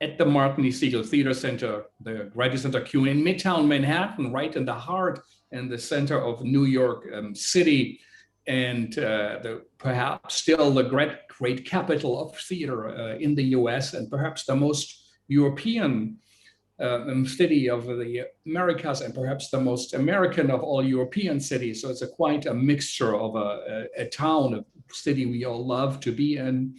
at the Martin E. Segal Theater Center, the Graduate Center Q in Midtown Manhattan, right in the heart and the center of New York City, and perhaps still the great capital of theater in the US, and perhaps the most European city of the Americas, and perhaps the most American of all European cities. So it's quite a mixture of a town, a city we all love to be in.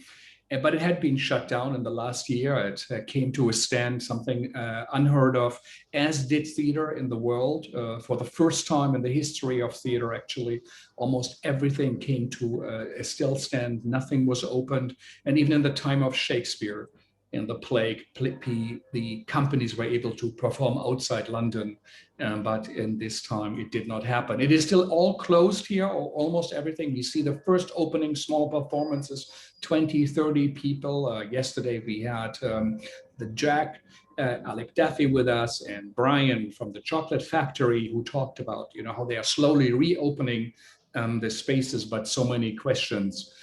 But it had been shut down in the last year. It came to a stand, something unheard of, as did theater in the world. For the first time in the history of theater, actually, almost everything came to a still stand. Nothing was opened. And even in the time of Shakespeare, in the plague, the companies were able to perform outside London, but in this time it did not happen. It is still all closed here, or almost everything. We see the first opening, small performances, 20, 30 people. Yesterday we had the Jack, Alec Daffy with us, and Brian from the Chocolate Factory, who talked about how they are slowly reopening the spaces, but so many questions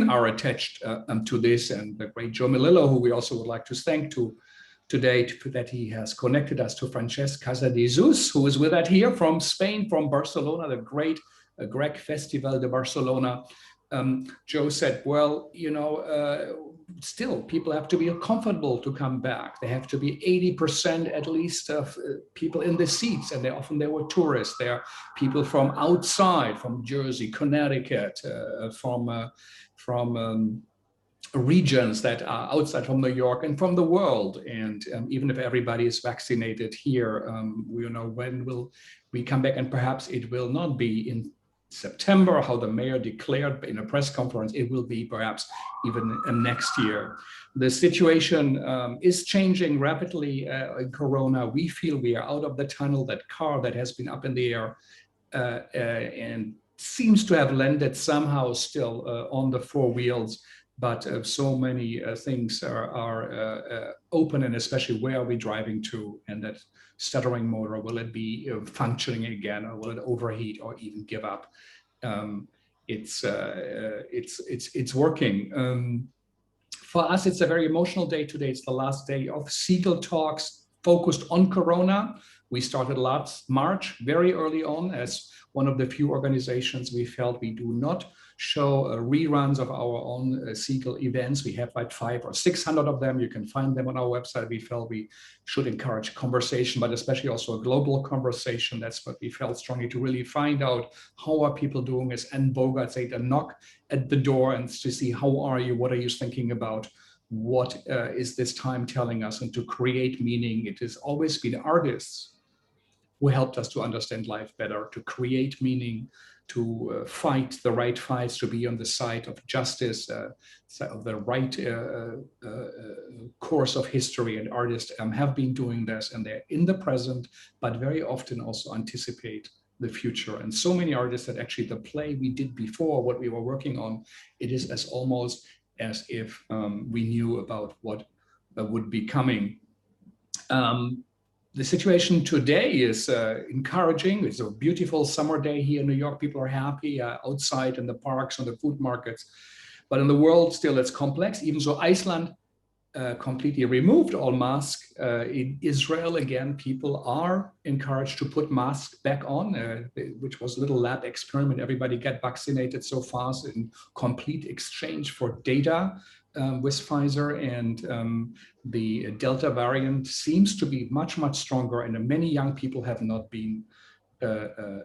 are attached to this. And the great Joe Melillo, who we also would like to thank today, that he has connected us to Francesc Casadesús, who is with us here from Spain, from Barcelona, the great Grec Festival de Barcelona. Joe said, well, still people have to be comfortable to come back. They have to be 80% at least of people in the seats, and they were tourists. They are people from outside, from Jersey, Connecticut, from regions that are outside from New York and from the world. And even if everybody is vaccinated here, when will we come back? And perhaps it will not be in September, how the mayor declared in a press conference. It will be perhaps even next year. The situation is changing rapidly in Corona. We feel we are out of the tunnel. That car that has been up in the air and seems to have landed somehow still on the four wheels, but so many things are open, and especially where are we driving to, and that stuttering motor, will it be functioning again, or will it overheat or even give up? It's working. For us, it's a very emotional day today. It's the last day of Segal Talks focused on Corona. We started last March, very early on, as one of the few organizations. We felt we do not show reruns of our own Segal events. We have like 500 or 600 of them. You can find them on our website. We felt we should encourage conversation, but especially also a global conversation. That's what we felt strongly, to really find out how are people doing, as Anne Bogart said, a knock at the door, and to see how are you, what are you thinking about, what is this time telling us, and to create meaning. It has always been artists who helped us to understand life better, to create meaning, to fight the right fights, to be on the side of justice, of the right course of history. And artists have been doing this, and they're in the present, but very often also anticipate the future. And so many artists that actually the play we did before, what we were working on, it is as almost as if we knew about what would be coming. The situation today is encouraging. It's a beautiful summer day here in New York. People are happy outside in the parks, on the food markets. But in the world, still it's complex. Even so, Iceland completely removed all masks. In Israel, again, people are encouraged to put masks back on, which was a little lab experiment. Everybody get vaccinated so fast in complete exchange for data with Pfizer, and the Delta variant seems to be much, much stronger, and many young people have not been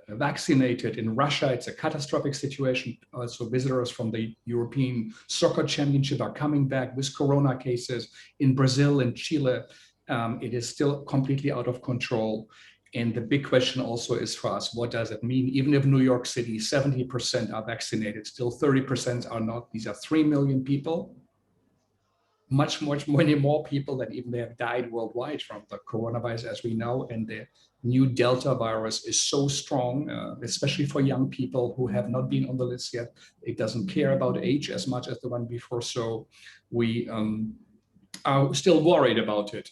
vaccinated. In Russia, it's a catastrophic situation. Also, visitors from the European Soccer Championship are coming back with Corona cases. In Brazil and Chile, it is still completely out of control. And the big question also is for us, what does it mean? Even if New York City, 70% are vaccinated, still 30% are not. These are 3 million people. Many more people than even they have died worldwide from the coronavirus, as we know. And the new Delta virus is so strong, especially for young people who have not been on the list yet. It doesn't care about age as much as the one before. So we are still worried about it.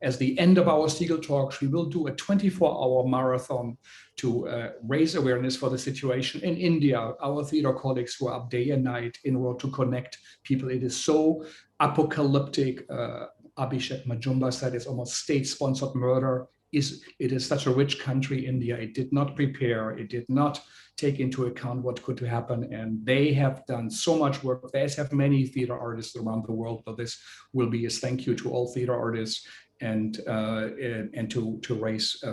As the end of our Segal Talks, we will do a 24-hour marathon to raise awareness for the situation in India. Our theater colleagues who are up day and night in order to connect people. It is so apocalyptic Abhishek Majumdar said, it's almost state-sponsored murder. It is such a rich country, India. It did not prepare. It did not take into account what could happen. And they have done so much work. They have many theater artists around the world, but this will be a thank you to all theater artists and to raise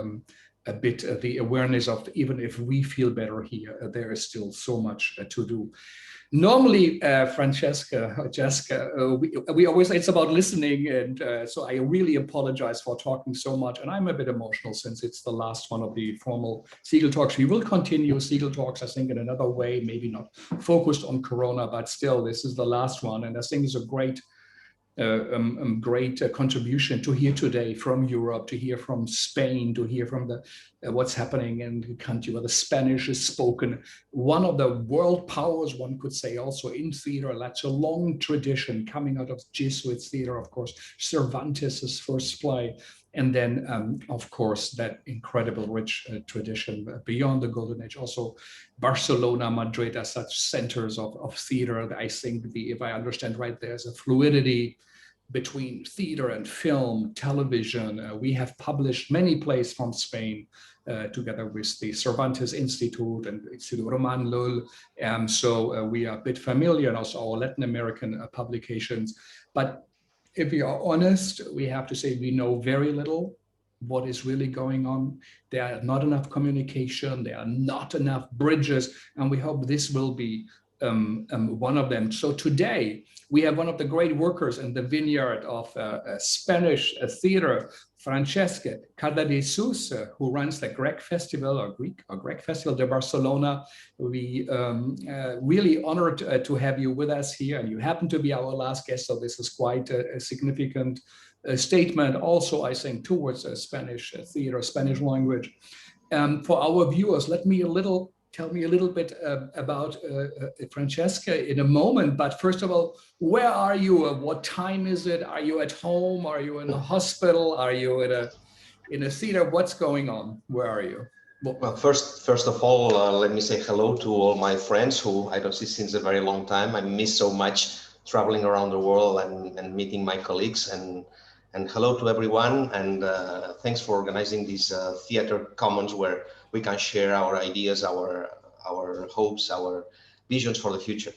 a bit the awareness of, even if we feel better here, there is still so much to do. Normally, Francesca, Jessica, we always say it's about listening, and so I really apologize for talking so much, and I'm a bit emotional since it's the last one of the formal Segal Talks. We will continue Segal Talks, I think, in another way, maybe not focused on Corona, but still, this is the last one, and I think it's a great contribution to hear today from Europe, to hear from Spain, to hear from the what's happening in the country where the Spanish is spoken. One of the world powers, one could say, also in theater. That's a long tradition coming out of Jesuit theater, of course, Cervantes' first play. And then, of course, that incredible rich tradition beyond the Golden Age. Also, Barcelona, Madrid are such centers of theater. I think, if I understand right, there's a fluidity between theater and film, television. We have published many plays from Spain together with the Cervantes Institute and Institut Roman Lull. So we are a bit familiar, and also our Latin American publications. But if we are honest, we have to say we know very little what is really going on. There are not enough communication, there are not enough bridges, and we hope this will be one of them. So today, we have one of the great workers in the vineyard of Spanish theater, Francesc Casadesús, who runs the Grec Festival, or Grec Festival de Barcelona. We really honored to have you with us here, and you happen to be our last guest, so this is quite a significant statement also, I think, towards Spanish theater, Spanish language. For our viewers, tell me a little bit about Francesca in a moment, but first of all, where are you? What time is it? Are you at home? Are you in a hospital? Are you in a theater? What's going on? Where are you? Well, first of all, let me say hello to all my friends who I don't see since a very long time. I miss so much traveling around the world and meeting my colleagues, and hello to everyone, and thanks for organizing these theater commons where we can share our ideas, our hopes, our visions for the future.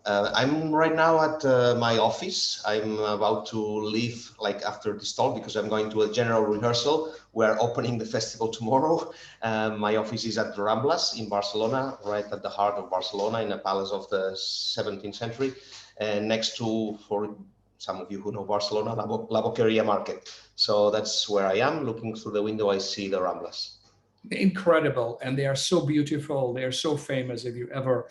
I'm right now at my office. I'm about to leave after this talk because I'm going to a general rehearsal. We're opening the festival tomorrow. My office is at the Ramblas in Barcelona, right at the heart of Barcelona, in a palace of the 17th century, and next to, for some of you who know Barcelona, La Boqueria Market. So that's where I am. Looking through the window, I see the Ramblas. Incredible, and they are so beautiful. They are so famous. If you ever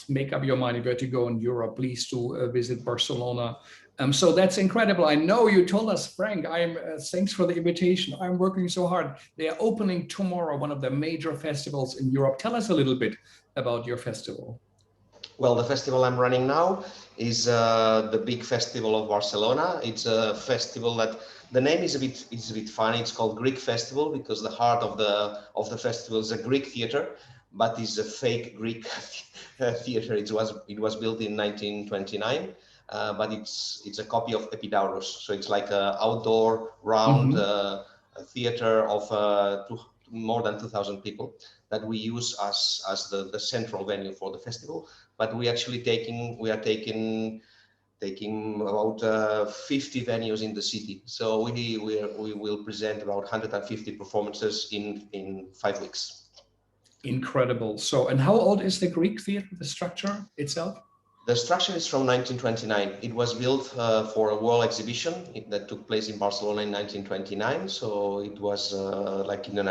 make up your mind where to go in Europe, please do visit Barcelona. So that's incredible. I know you told us, Frank. Thanks for the invitation. I'm working so hard. They are opening tomorrow one of the major festivals in Europe. Tell us a little bit about your festival. Well, the festival I'm running now is the big festival of Barcelona. It's a festival that the name is a bit funny. It's called Greek Festival because the heart of the festival is a Greek theater, but it's a fake Greek theater. It was built in 1929, but it's a copy of Epidaurus. So it's like an outdoor round theater of more than 2,000 people that we use as the central venue for the festival. But we actually taking about 50 venues in the city. So we will present about 150 performances in 5 weeks. Incredible. So, and how old is the Greek theater, the structure itself? The structure is from 1929. It was built for a world exhibition that took place in Barcelona in 1929. So it was like in an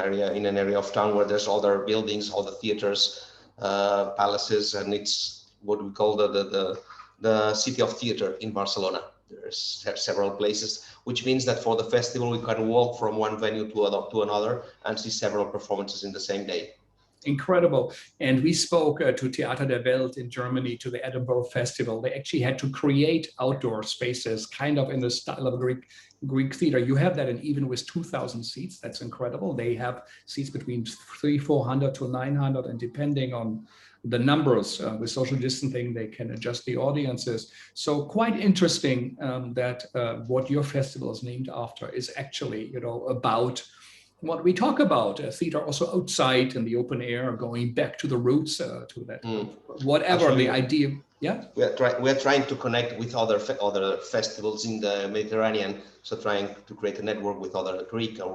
area of town where there's other buildings, other theaters, palaces, and it's what we call the city of theater in Barcelona. There's several places, which means that for the festival we can walk from one venue to another and see several performances in the same day. Incredible. And we spoke to Theater der Welt in Germany, to the Edinburgh Festival. They actually had to create outdoor spaces, kind of in the style of Greek theater. You have that, and even with 2,000 seats, that's incredible. They have seats between 300, 400 to 900, and depending on the numbers with social distancing, they can adjust the audiences. So quite interesting that what your festival is named after is actually, you know, about what we talk about, theater also outside in the open air, going back to the roots, to that, whatever Actually, the idea. Yeah, we are trying to connect with other festivals in the Mediterranean, so trying to create a network with other Greek or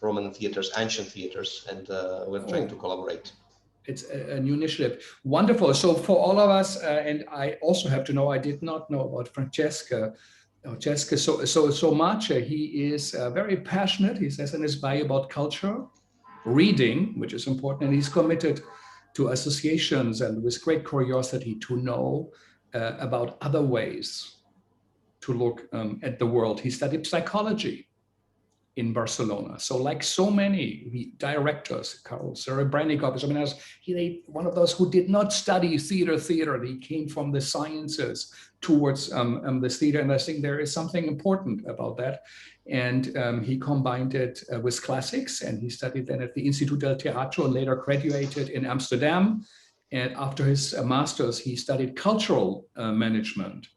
Roman theaters, ancient theaters, and we're trying to collaborate. It's a new initiative. Wonderful. So for all of us, and I also have to know, I did not know about Francesc so much. He is very passionate. He says in his bio about culture, reading, which is important, and he's committed to associations and with great curiosity to know about other ways to look at the world. He studied psychology in Barcelona. So like so many directors, Karel Serebrennikov, someone else, he one of those who did not study theater. He came from the sciences towards the theater. And I think there is something important about that. And he combined it with classics, and he studied then at the Institut del Teatre and later graduated in Amsterdam. And after his master's, he studied cultural management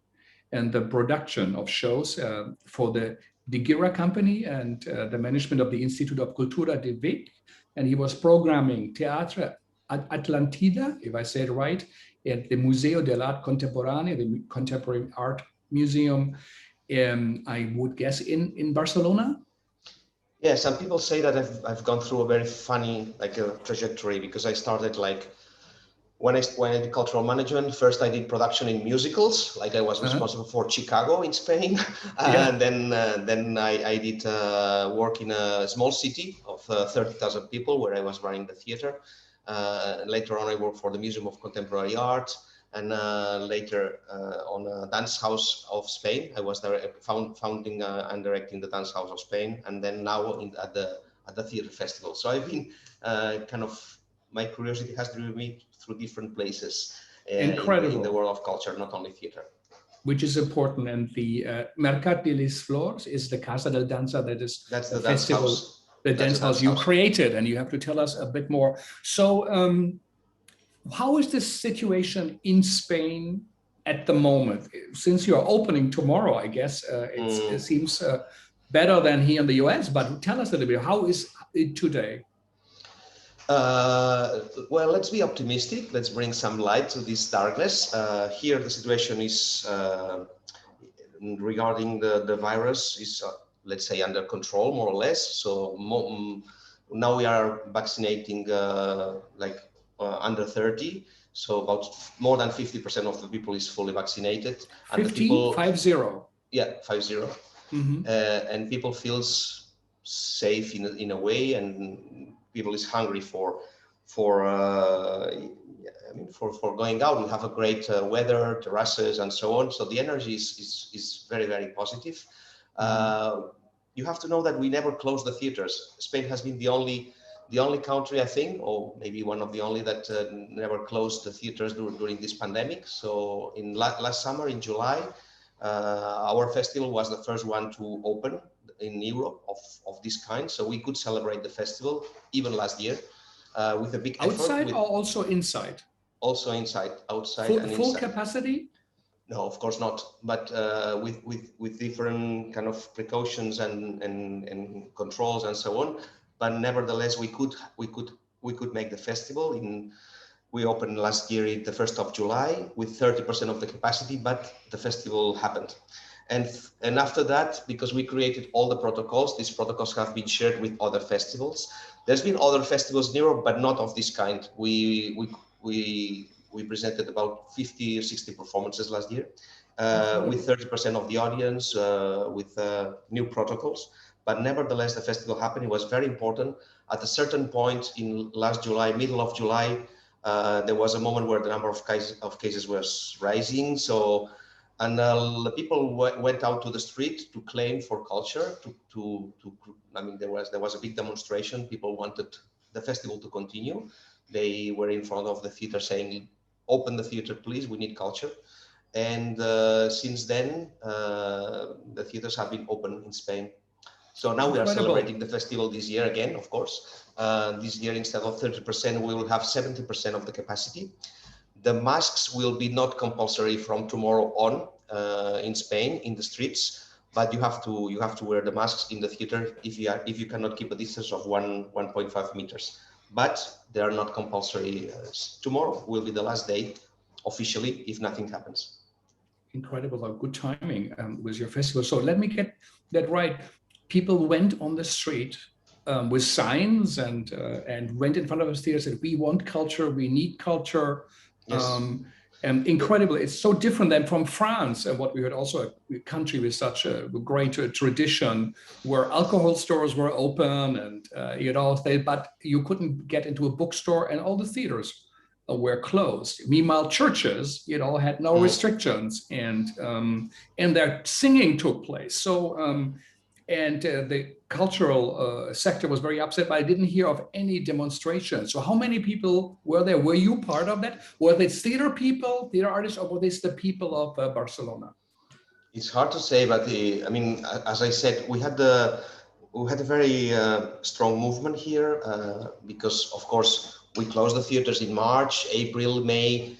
and the production of shows for the Degira company and the management of the Institut of Cultura de Vic. And he was programming Teatre Atlàntida, if I say it right, at the Museu de l'Art Contemporani, the Contemporary Art Museum, I would guess in Barcelona. Yeah, some people say that I've gone through a very funny trajectory, because I started when I did cultural management. First, I did production in musicals, like I was responsible for Chicago in Spain, and then I did work in a small city of 30,000 people where I was running the theater. Later on, I worked for the Museum of Contemporary Art, and later on a dance house of Spain. I was founding and directing the dance house of Spain, and then now at the theater festival. So I've been my curiosity has driven me through different places in the world of culture, not only theater. Which is important. And the Mercat de les Flors is the Casa del Danza, that's the festival, house. The dance house you created, and you have to tell us a bit more. So how is this situation in Spain at the moment? Since you're opening tomorrow, I guess it seems better than here in the US, but tell us a little bit, how is it today? Well, let's be optimistic. Let's bring some light to this darkness. Here, the situation is regarding the virus is, let's say, under control, more or less. So now we are vaccinating under 30. So about more than 50% of the people is fully vaccinated. 50? Yeah, 50. Mm-hmm. And people feels safe in a way, and people is hungry for going out. We have a great weather, terraces, and so on. So the energy is very, very positive. You have to know that we never closed the theaters. Spain has been the only country, I think, or maybe one of the only that never closed the theaters during this pandemic. So in last summer, in July, our festival was the first one to open in Europe of this kind. So we could celebrate the festival even last year with a big effort. Outside or also inside? Also inside, outside and inside. Full capacity? No, of course not. But with different kind of precautions and controls and so on. But nevertheless, we could make the festival. We opened last year the 1st of July with 30% of the capacity, but the festival happened. And after that, because we created all the protocols, these protocols have been shared with other festivals. There's been other festivals in Europe, but not of this kind. We presented about 50 or 60 performances last year with 30% of the audience, with new protocols. But nevertheless, the festival happened. It was very important. At a certain point in last July, middle of July, there was a moment where the number of cases was rising. So, and the people went out to the street to claim for culture. There was a big demonstration. People wanted the festival to continue. They were in front of the theater saying, "Open the theater, please. We need culture." And since then, the theaters have been open in Spain. So now we are Incredible. celebrating the festival this year again, of course. This year, instead of 30%, we will have 70% of the capacity. The masks will be not compulsory from tomorrow on in Spain, in the streets, but you have to wear the masks in the theater if you cannot keep a distance of 1.5 meters. But they are not compulsory. Tomorrow will be the last day officially if nothing happens. Incredible, good timing with your festival. So let me get that right. People went on the street with signs and went in front of us theater, said, we want culture, we need culture. Yes. And incredible. It's so different than from France, and what we heard, also a country with such a great tradition where alcohol stores were open and but you couldn't get into a bookstore, and all the theaters were closed. Meanwhile, churches, had no restrictions, and their singing took place. So the cultural sector was very upset, but I didn't hear of any demonstrations. So how many people were there? Were you part of that? Were they theater people, theater artists, or were they the people of Barcelona? It's hard to say, but I mean, as I said, we had a very strong movement here because, of course, we closed the theaters in March, April, May.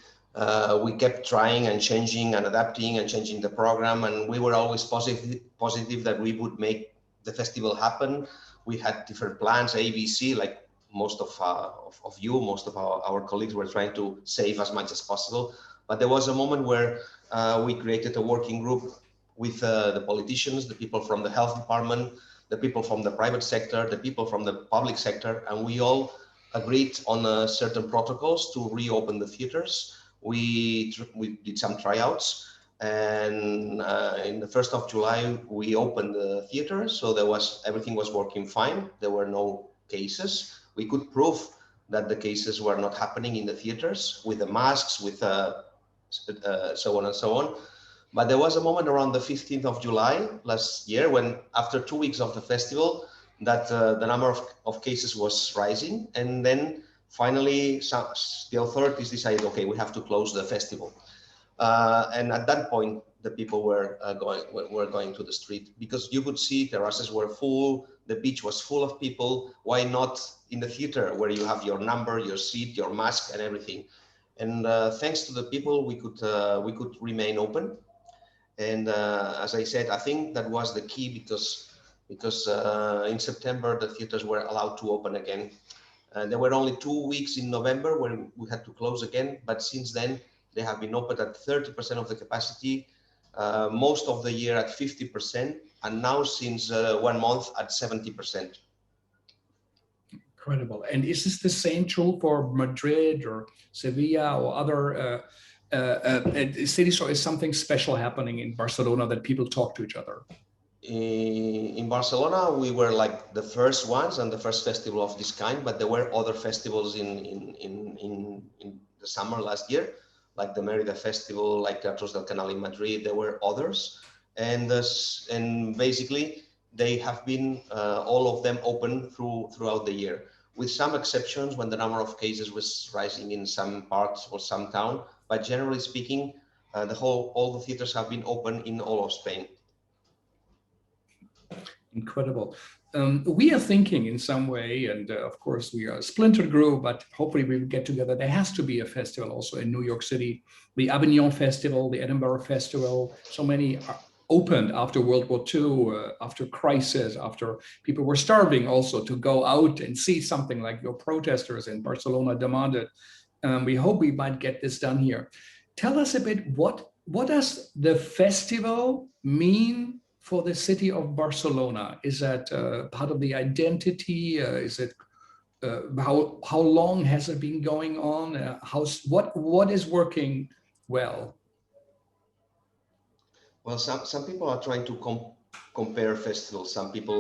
We kept trying and changing and adapting and changing the program, and we were always positive that we would make the festival happen. We had different plans, A, B, C, like most of you, most of our colleagues were trying to save as much as possible. But there was a moment where we created a working group with the politicians, the people from the health department, the people from the private sector, the people from the public sector, and we all agreed on certain protocols to reopen the theaters. We did some tryouts, and in the 1st of July, we opened the theater. So everything was working fine. There were no cases. We could prove that the cases were not happening in the theaters with the masks, with so on and so on. But there was a moment around the 15th of July last year when, after 2 weeks of the festival, that the number of cases was rising. And then finally, the authorities decided, okay, we have to close the festival. And at that point, the people were going to the street, because you could see terraces were full, the beach was full of people. Why not in the theater, where you have your number, your seat, your mask, and everything? And thanks to the people, we could remain open. And as I said, I think that was the key, because in September the theaters were allowed to open again. There were only 2 weeks in November when we had to close again, but since then they have been open at 30% of the capacity, most of the year at 50%, and now since 1 month at 70%. Incredible. And is this the same true for Madrid or Sevilla or other cities, or is something special happening in Barcelona that people talk to each other? In Barcelona, we were like the first ones and the first festival of this kind, but there were other festivals in the summer last year, like the Merida Festival, like Teatros del Canal in Madrid. There were others, and basically they have been all of them open throughout the year, with some exceptions when the number of cases was rising in some parts or some town. But generally speaking, all the theaters have been open in all of Spain. Incredible. We are thinking in some way, and of course we are a splintered group, but hopefully we will get together. There has to be a festival also in New York City, the Avignon Festival, the Edinburgh Festival. So many are opened after World War II, after crisis, after people were starving also, to go out and see something like your protesters in Barcelona demanded. We hope we might get this done here. Tell us a bit, what does the festival mean for the city of Barcelona? Is that part of the identity? Is it how long has it been going on? What is working well? Well, some people are trying to compare festivals. Some people,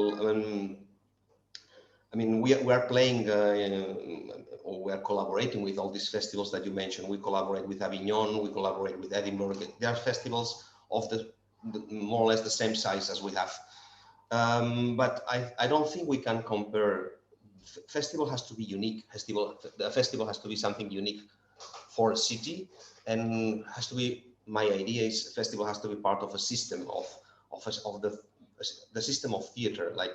I mean, we are playing or we are collaborating with all these festivals that you mentioned. We collaborate with Avignon, we collaborate with Edinburgh. They are festivals of the more or less the same size as we have. But I don't think we can compare. Festival has to be unique. The festival has to be something unique for a city, and has to be, my idea is, festival has to be part of a system of the the system of theater. Like,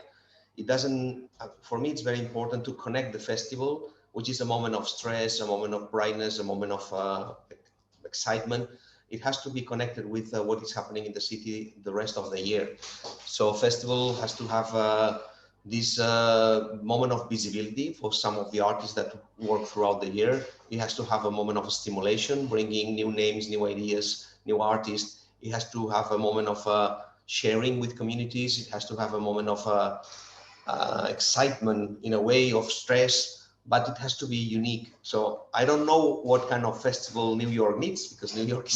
it doesn't, for me, it's very important to connect the festival, which is a moment of stress, a moment of brightness, a moment of excitement. It has to be connected with what is happening in the city the rest of the year. So festival has to have this moment of visibility for some of the artists that work throughout the year. It has to have a moment of stimulation, bringing new names, new ideas, new artists. It has to have a moment of sharing with communities. It has to have a moment of excitement, in a way of stress, but it has to be unique. So I don't know what kind of festival New York needs, because New York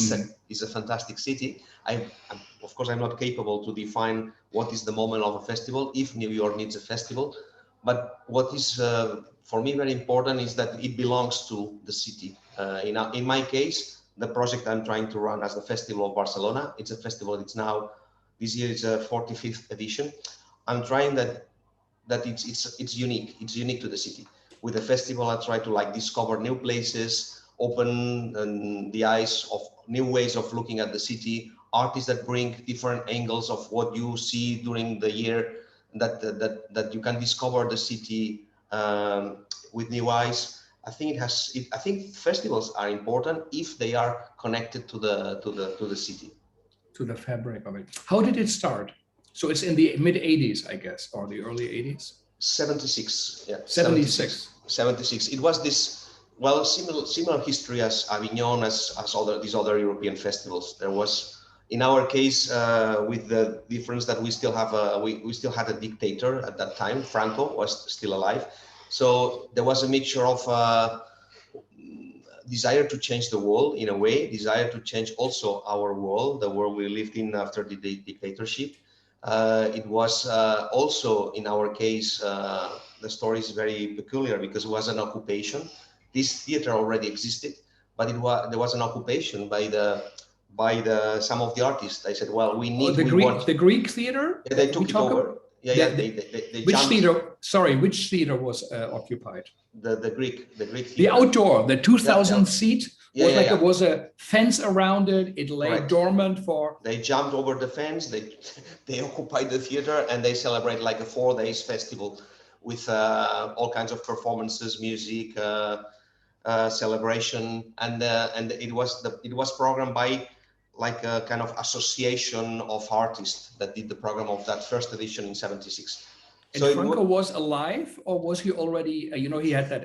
is a fantastic city. Of course, I'm not capable to define what is the moment of a festival, if New York needs a festival. But what is for me very important is that it belongs to the city. In my case, the project I'm trying to run as the Festival of Barcelona, it's a festival, it's now, this year is a 45th edition. I'm trying that it's unique to the city. With the festival, I try to like discover new places, open the eyes of new ways of looking at the city, artists that bring different angles of what you see during the year, that you can discover the city with new eyes. I think festivals are important if they are connected to the city, to the fabric of it. How did it start? So it's in the mid 80s, I guess, or the early 80s. 76, yeah. 76. 76. It was this, well, similar history as Avignon, as these other European festivals. There was, in our case, with the difference that we still have we still had a dictator at that time. Franco was still alive, so there was a mixture of desire to change the world, in a way, desire to change also our world, the world we lived in after the dictatorship. It was also, in our case, the story is very peculiar because it was an occupation. This theater already existed, but there was an occupation by some of the artists. They said, "Well, we need the Greek theater." Yeah, they took it over. They which jumped. theater? Sorry, which theater was occupied? The Greek theater. The outdoor, the 2,000 seat. It was a fence around it. It lay dormant for. They jumped over the fence. They occupied the theater, and they celebrate like a 4 days festival with all kinds of performances, music, celebration, and it was programmed by like a kind of association of artists that did the program of that first edition in 76. And so Franco was alive, or was he already, he had that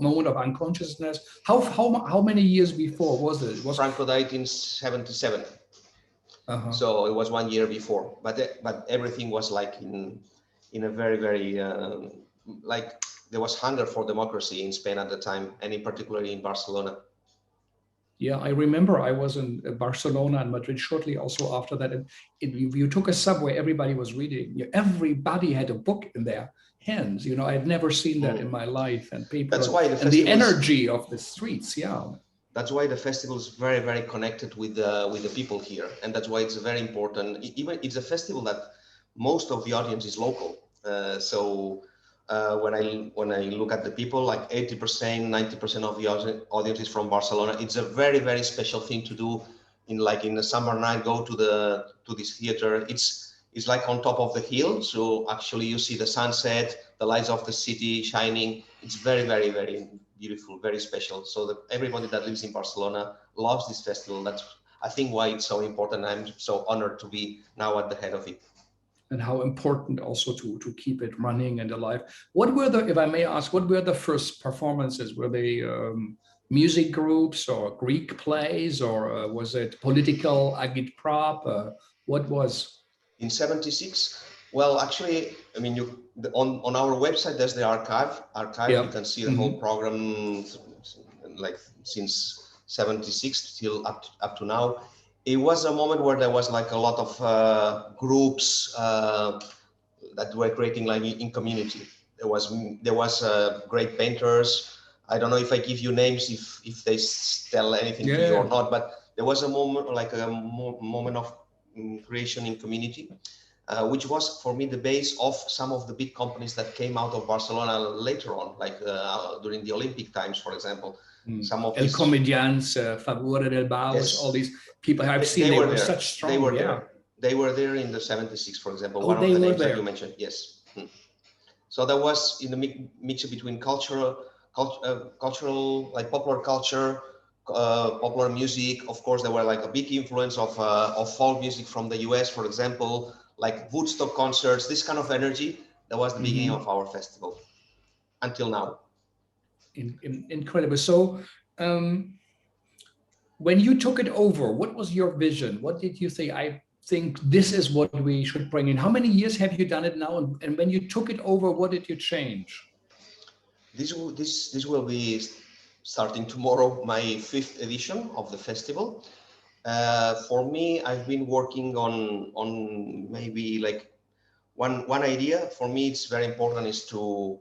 moment of unconsciousness? How many years before was it? Franco died in 77. So it was 1 year before, but everything was like in a very, very, like there was hunger for democracy in Spain at the time, and in particular in Barcelona. Yeah, I remember I was in Barcelona and Madrid shortly also after that. And you took a subway, everybody was reading. Everybody had a book in their hands. I had never seen that in my life. And people, that's why the energy of the streets, That's why the festival is very, very connected with the people here. And that's why it's very important. Even it's a festival that most of the audience is local. When I look at the people, like 80%, 90% of the audience is from Barcelona. It's a very, very special thing to do in the summer night, go to this theater. It's like on top of the hill. So actually you see the sunset, the lights of the city shining. It's very, very, very beautiful, very special. So that everybody that lives in Barcelona loves this festival. That's, I think, why it's so important. I'm so honored to be now at the head of it. And how important also to keep it running and alive. What were if I may ask, what were the first performances? Were they music groups or Greek plays, or was it political agitprop? What was? In 76? Well, actually, I mean, on our website, there's the archive. You can see the whole program, like since 76 till up to now. It was a moment where there was like a lot of groups that were creating like in community. There was great painters. I don't know if I give you names if they tell anything to you or not, but there was a moment like a moment of creation in community, which was for me the base of some of the big companies that came out of Barcelona later on, like during the Olympic times, for example. Some of El Comedians, Favore del Baus, all these people I've seen, they were such strong. They were there. They were there in the 76, for example. Oh, one they of the were names there. that you mentioned. Yes. So that was in the mixture between cultural, like popular culture, popular music. Of course, there were like a big influence of folk music from the US, for example, like Woodstock concerts, this kind of energy. That was the beginning of our festival until now. Incredible. So when you took it over, what was your vision? What did you say? I think this is what we should bring in. How many years have you done it now? And when you took it over, what did you change? This will be starting tomorrow, my 5th edition of the festival. For me, I've been working on maybe like one idea. For me, it's very important is to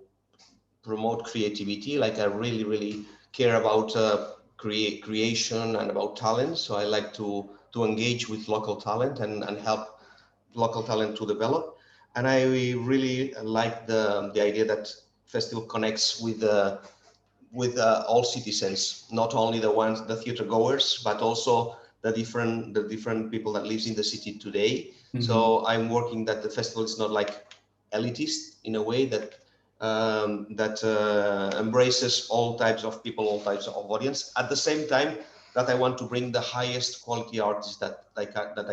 promote creativity. Like I really care about creation and about talent. So I like to engage with local talent and help local talent to develop. And I really like the idea that festival connects with all citizens, not only the theater goers, but also the different people that lives in the city today. So I'm working that the festival is not like elitist in a way that embraces all types of people, all types of audience. At the same time, that I want to bring the highest quality artists that I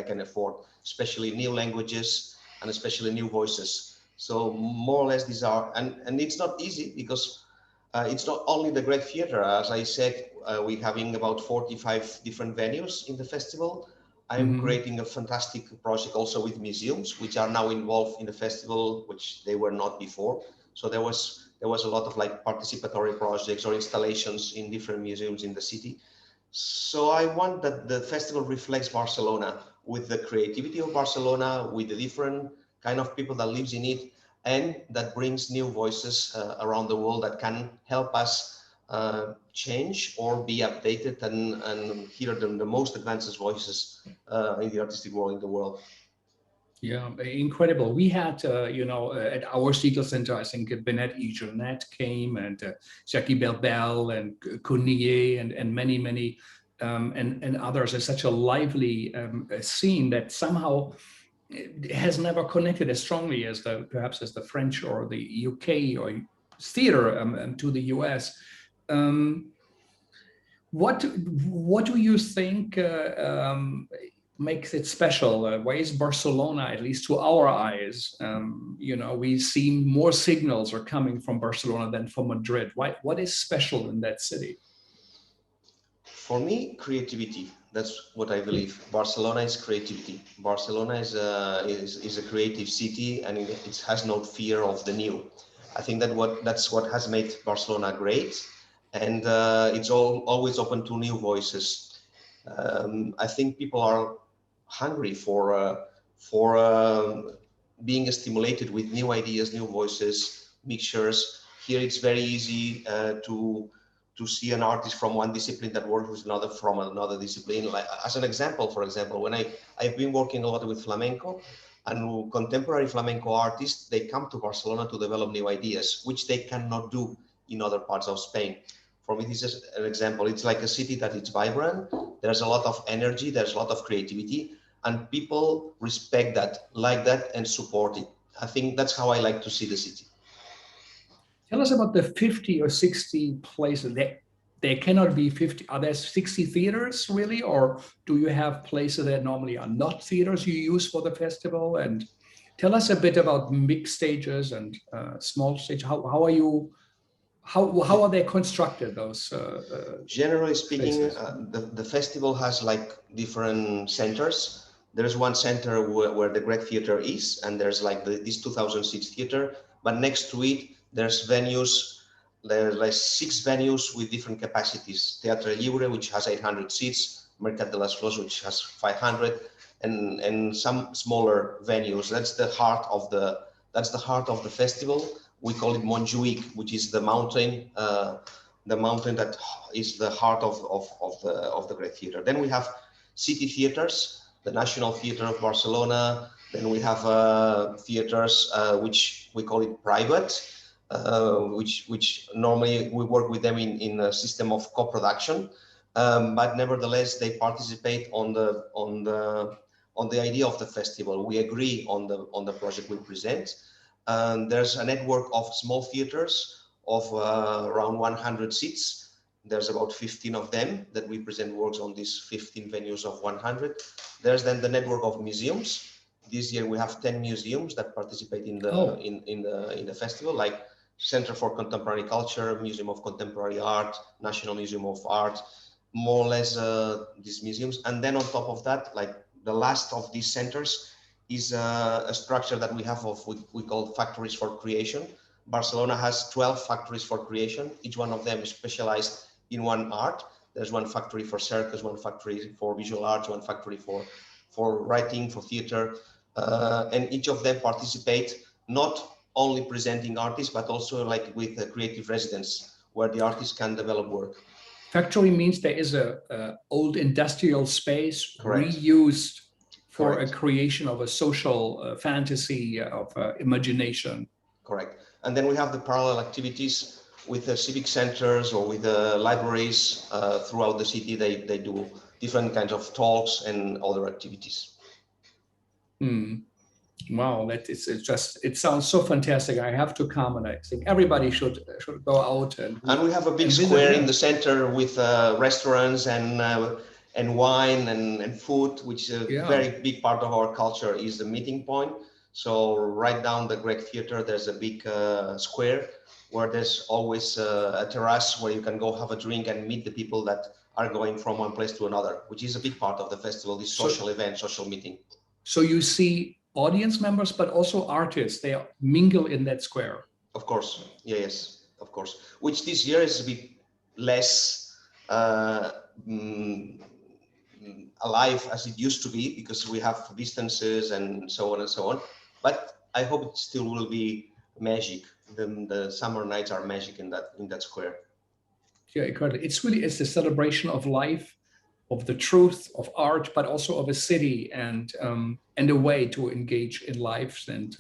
can afford, especially new languages and especially new voices. So more or less these are, and it's not easy because it's not only the Grec Theatre. As I said, we're having about 45 different venues in the festival. I'm creating a fantastic project also with museums, which are now involved in the festival, which they were not before. So there was a lot of like participatory projects or installations in different museums in the city. So I want that the festival reflects Barcelona with the creativity of Barcelona, with the different kind of people that lives in it, and that brings new voices around the world that can help us change or be updated and hear the most advanced voices in the artistic world in the world. Yeah, incredible. We had, at our Segal Center, I think Benet Ijonet came and Jackie Bell and Kunier and many, and others. It's such a lively scene that somehow has never connected as strongly as perhaps as the French or the UK or theater to the US. What do you think makes it special? Why is Barcelona, at least to our eyes, we see more signals are coming from Barcelona than from Madrid? What is special in that city? For me, creativity. That's what I believe. Barcelona is creativity. Barcelona is a creative city, and it has no fear of the new. I think that's what has made Barcelona great, and it's always open to new voices. I think people are hungry for being stimulated with new ideas, new voices, mixtures. Here it's very easy to see an artist from one discipline that works with another from another discipline. Like as an example, for example, when I've been working a lot with flamenco and contemporary flamenco artists, they come to Barcelona to develop new ideas, which they cannot do in other parts of Spain. For me, this is an example. It's like a city that it's vibrant. There's a lot of energy. There's a lot of creativity, and people respect that, like that, and support it. I think that's how I like to see the city. Tell us about the 50 or 60 places. There cannot be 50. Are there 60 theaters really? Or do you have places that normally are not theaters you use for the festival? And tell us a bit about mixed stages and small stage. How are they constructed, those generally speaking, the festival has like different centers. There's one center where the Grec Theatre is, and there's like this 2,000 seats theater, but next to it, there's venues. There's like 6 venues with different capacities. Teatre Lliure, which has 800 seats, Mercat de les Flors, which has 500, and some smaller venues. That's the heart of the festival. We call it Montjuïc, which is the mountain that is the heart of the Grec Theatre. Then we have city theaters, the National Theatre of Barcelona. Then we have theaters which we call it private, which normally we work with them in a system of co-production, but nevertheless they participate on on the idea of the festival. We agree on the project we present. There's a network of small theaters of around 100 seats. There's about 15 of them that we present works on these 15 venues of 100. There's then the network of museums. This year we have 10 museums that participate in the in the festival, like Center for Contemporary Culture, Museum of Contemporary Art, National Museum of Art, more or less these museums. And then on top of that, like the last of these centers is a structure that we have of we call factories for creation. Barcelona has 12 factories for creation. Each one of them is specialized in one art. There's one factory for circus, one factory for visual arts, one factory for writing, for theater. And each of them participate not only presenting artists, but also like with a creative residence where the artists can develop work. Factory means there is a old industrial space Correct. reused for Correct. a creation of a social fantasy of imagination. Correct. And then we have the parallel activities with the civic centers or with the libraries throughout the city. They do different kinds of talks and other activities. Wow, it sounds so fantastic. I have to come, and I think everybody should go out and we have a big square in the center with restaurants and wine and food, which is a very big part of our culture, is the meeting point. So right down the Grec Theatre, there's a big square where there's always a terrace where you can go have a drink and meet the people that are going from one place to another, which is a big part of the festival, this social event, social meeting. So you see audience members, but also artists, they mingle in that square. Of course, yes, of course. Which this year is a bit less alive as it used to be, because we have distances and so on and so on. But I hope it still will be magic. The summer nights are magic in that square. Yeah, incredible. It's the celebration of life, of the truth, of art, but also of a city and a way to engage in life. And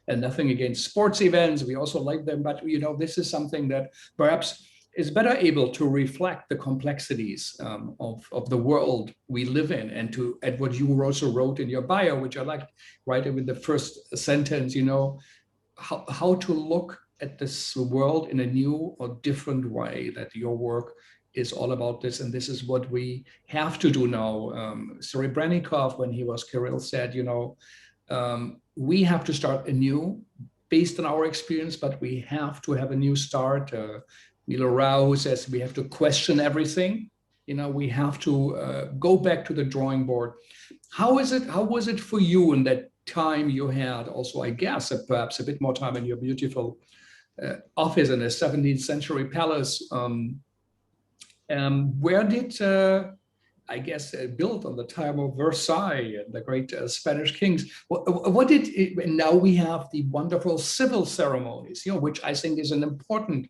nothing against sports events. We also like them, but this is something that perhaps is better able to reflect the complexities of the world we live in, and what you also wrote in your bio, which I liked, right in the first sentence, how to look at this world in a new or different way, that your work is all about this, and this is what we have to do now. Serebrennikov, when he was Kirill, said, we have to start anew based on our experience, but we have to have a new start. Milo Rao says we have to question everything. We have to go back to the drawing board. How was it for you in that time you had also, I guess, perhaps a bit more time in your beautiful office in a 17th century palace? Where did, I guess, built on the time of Versailles and the great Spanish kings, what did it, now we have the wonderful civil ceremonies, which I think is an important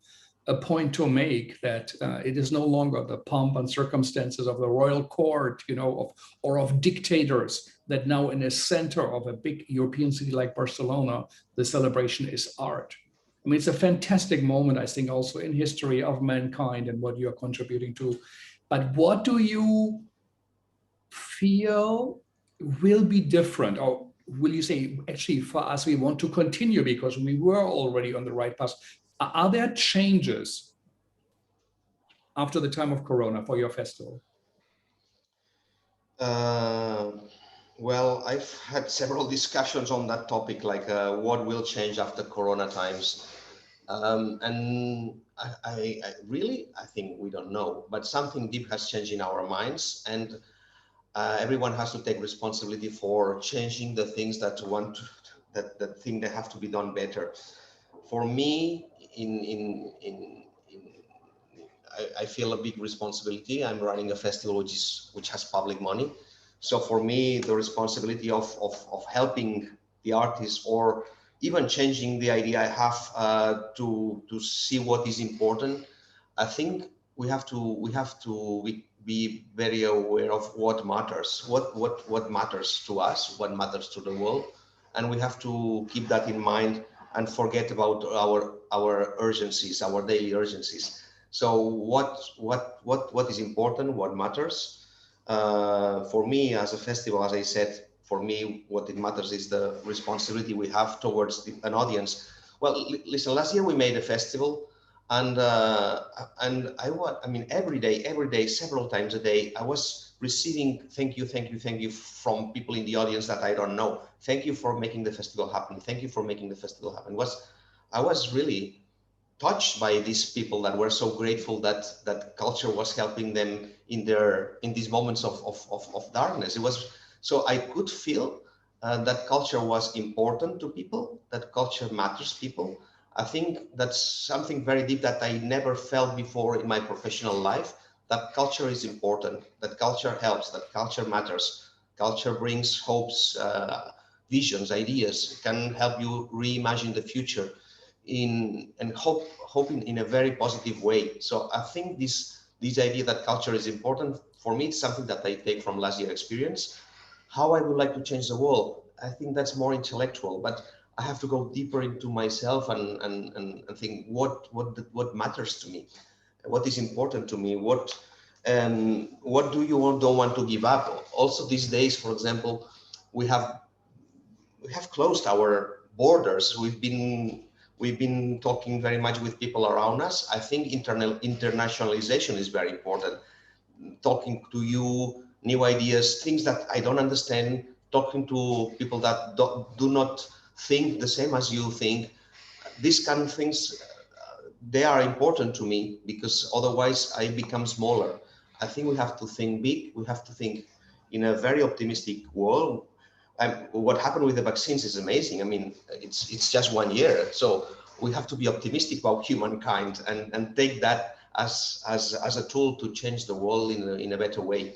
point to make, that it is no longer the pomp and circumstances of the royal court, or of dictators, that now in the center of a big European city like Barcelona, the celebration is art. I mean, it's a fantastic moment, I think, also in history of mankind and what you're contributing to. But what do you feel will be different? Or will you say, actually, for us, we want to continue because we were already on the right path? Are there changes after the time of Corona for your festival? Well, I've had several discussions on that topic, like what will change after Corona times. And I really think we don't know, but something deep has changed in our minds, and everyone has to take responsibility for changing the things that think they have to be done better. For me, I feel a big responsibility. I'm running a festival which has public money. So for me, the responsibility of helping the artists, or even changing the idea I have to see what is important, I think we have to be very aware of what matters, what matters to us, what matters to the world, and we have to keep that in mind and forget about our urgencies, our daily urgencies. So what is important, what matters? For me, as a festival, as I said, for me, what it matters is the responsibility we have towards an audience. Well, listen, last year we made a festival, and I mean, every day, several times a day, I was receiving thank you from people in the audience that I don't know. Thank you for making the festival happen. Thank you for making the festival happen. I was really touched by these people that were so grateful that culture was helping them in these moments of darkness. It was so I could feel that culture was important to people, that culture matters people. I think that's something very deep that I never felt before in my professional life, that culture is important, that culture helps, that culture matters. Culture brings hopes, visions, ideas, can help you reimagine the future hoping in a very positive way. So I think this idea that culture is important, for me, it's something that I take from last year's experience. How I would like to change the world, I think that's more intellectual, but I have to go deeper into myself and think what matters to me, what is important to me, what do you don't want to give up. Also these days, for example, we have closed our borders. We've been talking very much with people around us. I think internationalization is very important. Talking to you, new ideas, things that I don't understand, talking to people that do not think the same as you think. These kind of things, they are important to me because otherwise I become smaller. I think we have to think big. We have to think in a very optimistic world. What happened with the vaccines is amazing. I mean, it's just 1 year. So we have to be optimistic about humankind and take that as a tool to change the world in a better way.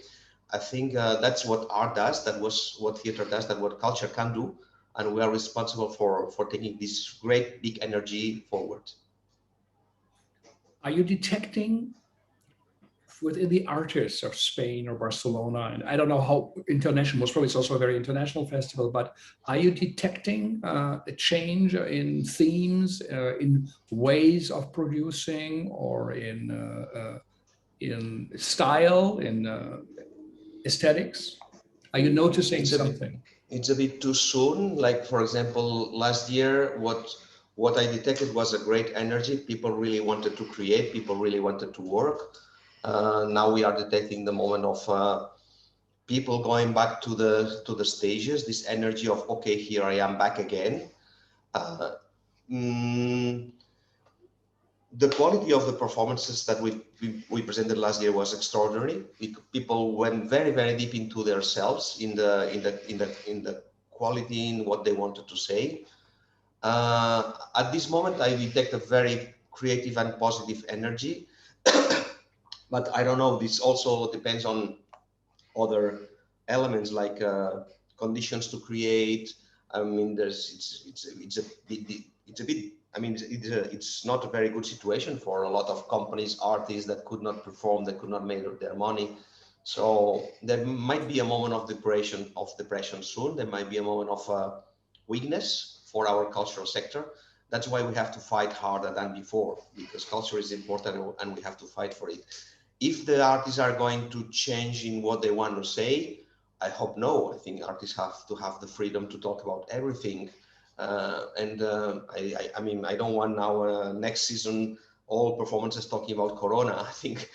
I think that's what art does, that was what theater does, that what culture can do. And we are responsible for taking this great big energy forward. Are you detecting within the artists of Spain or Barcelona, and I don't know how international, most probably it's also a very international festival, but are you detecting a change in themes, in ways of producing, or in style, in aesthetics? Are you noticing something? It's a bit too soon. Like, for example, last year, what I detected was a great energy. People really wanted to create, people really wanted to work. Now we are detecting the moment of people going back to the stages, this energy of, okay, here I am back again. The quality of the performances that we presented last year was extraordinary. People went very, very deep into themselves, in the quality, in what they wanted to say. At this moment, I detect a very creative and positive energy. But I don't know, this also depends on other elements like conditions to create. I mean, it's a bit, I mean, it's not a very good situation for a lot of companies, artists that could not perform, that could not make their money. So there might be a moment of depression soon. There might be a moment of weakness for our cultural sector. That's why we have to fight harder than before, because culture is important and we have to fight for it. If the artists are going to change in what they want to say, I hope no. I think artists have to have the freedom to talk about everything. I mean, I don't want now next season all performances talking about Corona. I think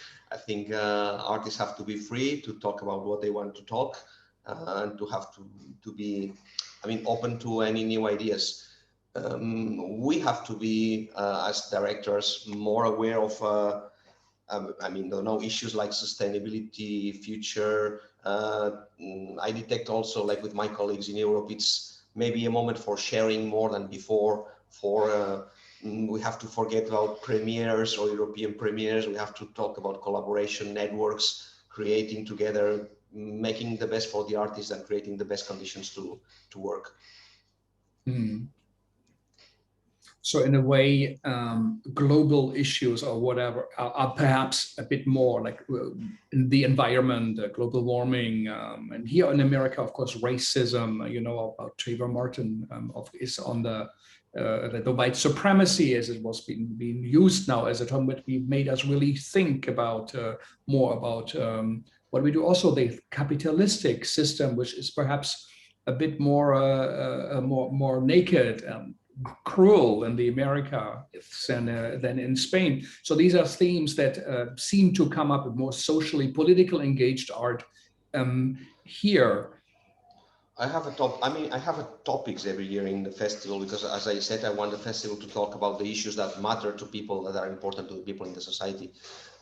artists have to be free to talk about what they want to talk and to have to be, I mean, open to any new ideas. We have to be, as directors, more aware of I mean, no issues like sustainability, future. I detect also, like with my colleagues in Europe, it's maybe a moment for sharing more than before. We have to forget about premieres or European premieres. We have to talk about collaboration networks, creating together, making the best for the artists and creating the best conditions to work. Mm. So in a way, global issues or whatever are perhaps a bit more like in the environment, global warming, and here in America, of course, racism. You know about Trayvon Martin is on the white supremacy, as it was being used now as a term, but we made us really think about more about what we do. Also, the capitalistic system, which is perhaps a bit more naked and cruel in the Americas than in Spain. So these are themes that seem to come up with more socially political engaged art here. I have topics every year in the festival because, as I said, I want the festival to talk about the issues that matter to people, that are important to the people in the society.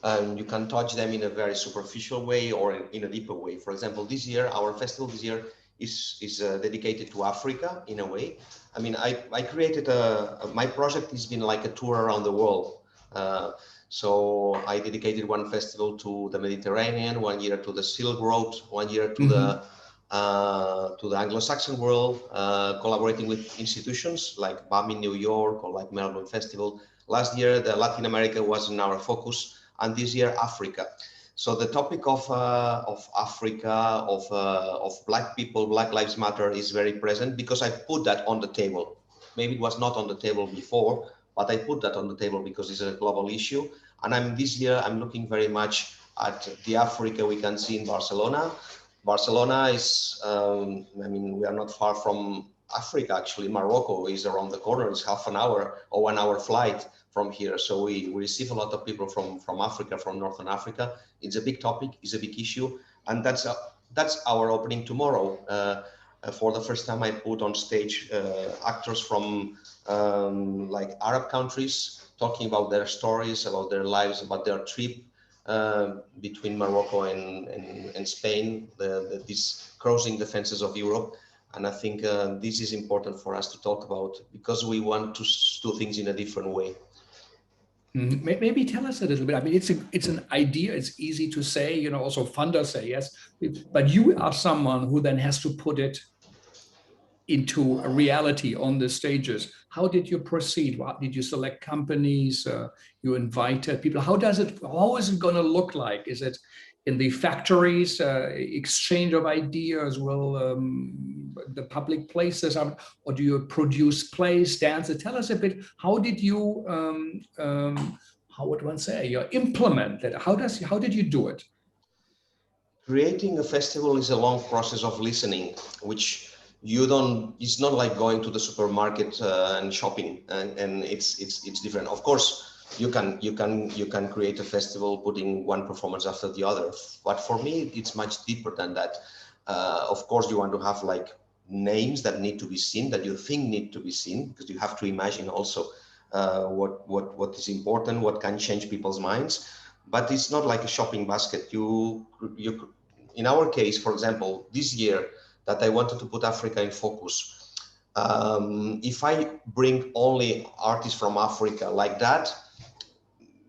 And you can touch them in a very superficial way or in a deeper way. For example, this year, our festival this year is dedicated to Africa in a way. I mean, I created my project has been like a tour around the world. So I dedicated one festival to the Mediterranean, 1 year to the Silk Road, 1 year to the Anglo-Saxon world, collaborating with institutions like BAM in New York or like Melbourne Festival. Last year, the Latin America was in our focus, and this year, Africa. So the topic of Africa, of Black people, Black Lives Matter is very present because I put that on the table. Maybe it was not on the table before, but I put that on the table because it's a global issue. And this year, I'm looking very much at the Africa we can see in Barcelona. Barcelona is, I mean, we are not far from Africa, actually. Morocco is around the corner. It's half an hour or 1 hour flight from here. So we receive a lot of people from Africa, from Northern Africa. It's a big topic, it's a big issue. And that's our opening tomorrow. For the first time, I put on stage actors from like Arab countries, talking about their stories, about their lives, about their trip between Morocco and Spain, this crossing the fences of Europe. And I think this is important for us to talk about because we want to do things in a different way. Maybe tell us a little bit. I mean, it's an idea. It's easy to say, you know, also fun to say, yes. But you are someone who then has to put it into a reality on the stages. How did you proceed? Did you select companies? You invited people? How is it going to look like? Is it in the factories, exchange of ideas? Will the public places, or do you produce plays, dance? Tell us a bit. How did you, how would one say, you implement that? How did you do it? Creating a festival is a long process of listening, which it's not like going to the supermarket and shopping, and it's different. Of course, you can create a festival putting one performance after the other, but for me it's much deeper than that. Of course, you want to have like names that need to be seen, that you think need to be seen, because you have to imagine also what is important, what can change people's minds. But it's not like a shopping basket. In our case, for example, this year that I wanted to put Africa in focus, if I bring only artists from Africa like that,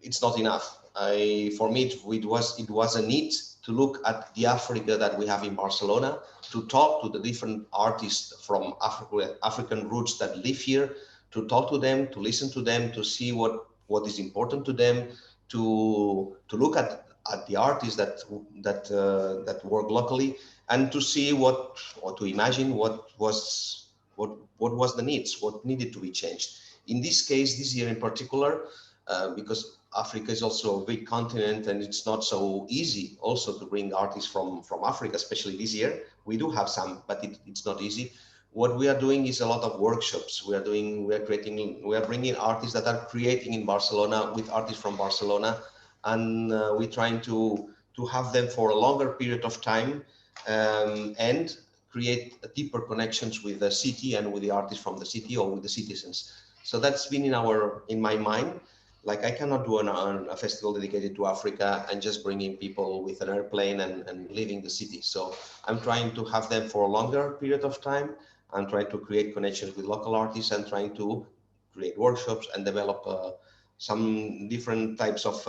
it's not enough. For me, it was a need to look at the Africa that we have in Barcelona, to talk to the different artists from African roots that live here, to talk to them, to listen to them, to see what is important to them, to look at the artists that work locally, and to see or to imagine what was the needs, what needed to be changed. In this case, this year in particular, because Africa is also a big continent and it's not so easy also to bring artists from Africa, especially this year. We do have some, but it's not easy. What we are doing is a lot of workshops. We are bringing artists that are creating in Barcelona with artists from Barcelona, and we're trying to have them for a longer period of time and create deeper connections with the city and with the artists from the city or with the citizens. So that's been in my mind. Like, I cannot do a festival dedicated to Africa and just bringing people with an airplane and leaving the city. So I'm trying to have them for a longer period of time. I'm trying to create connections with local artists and trying to create workshops and develop some different types of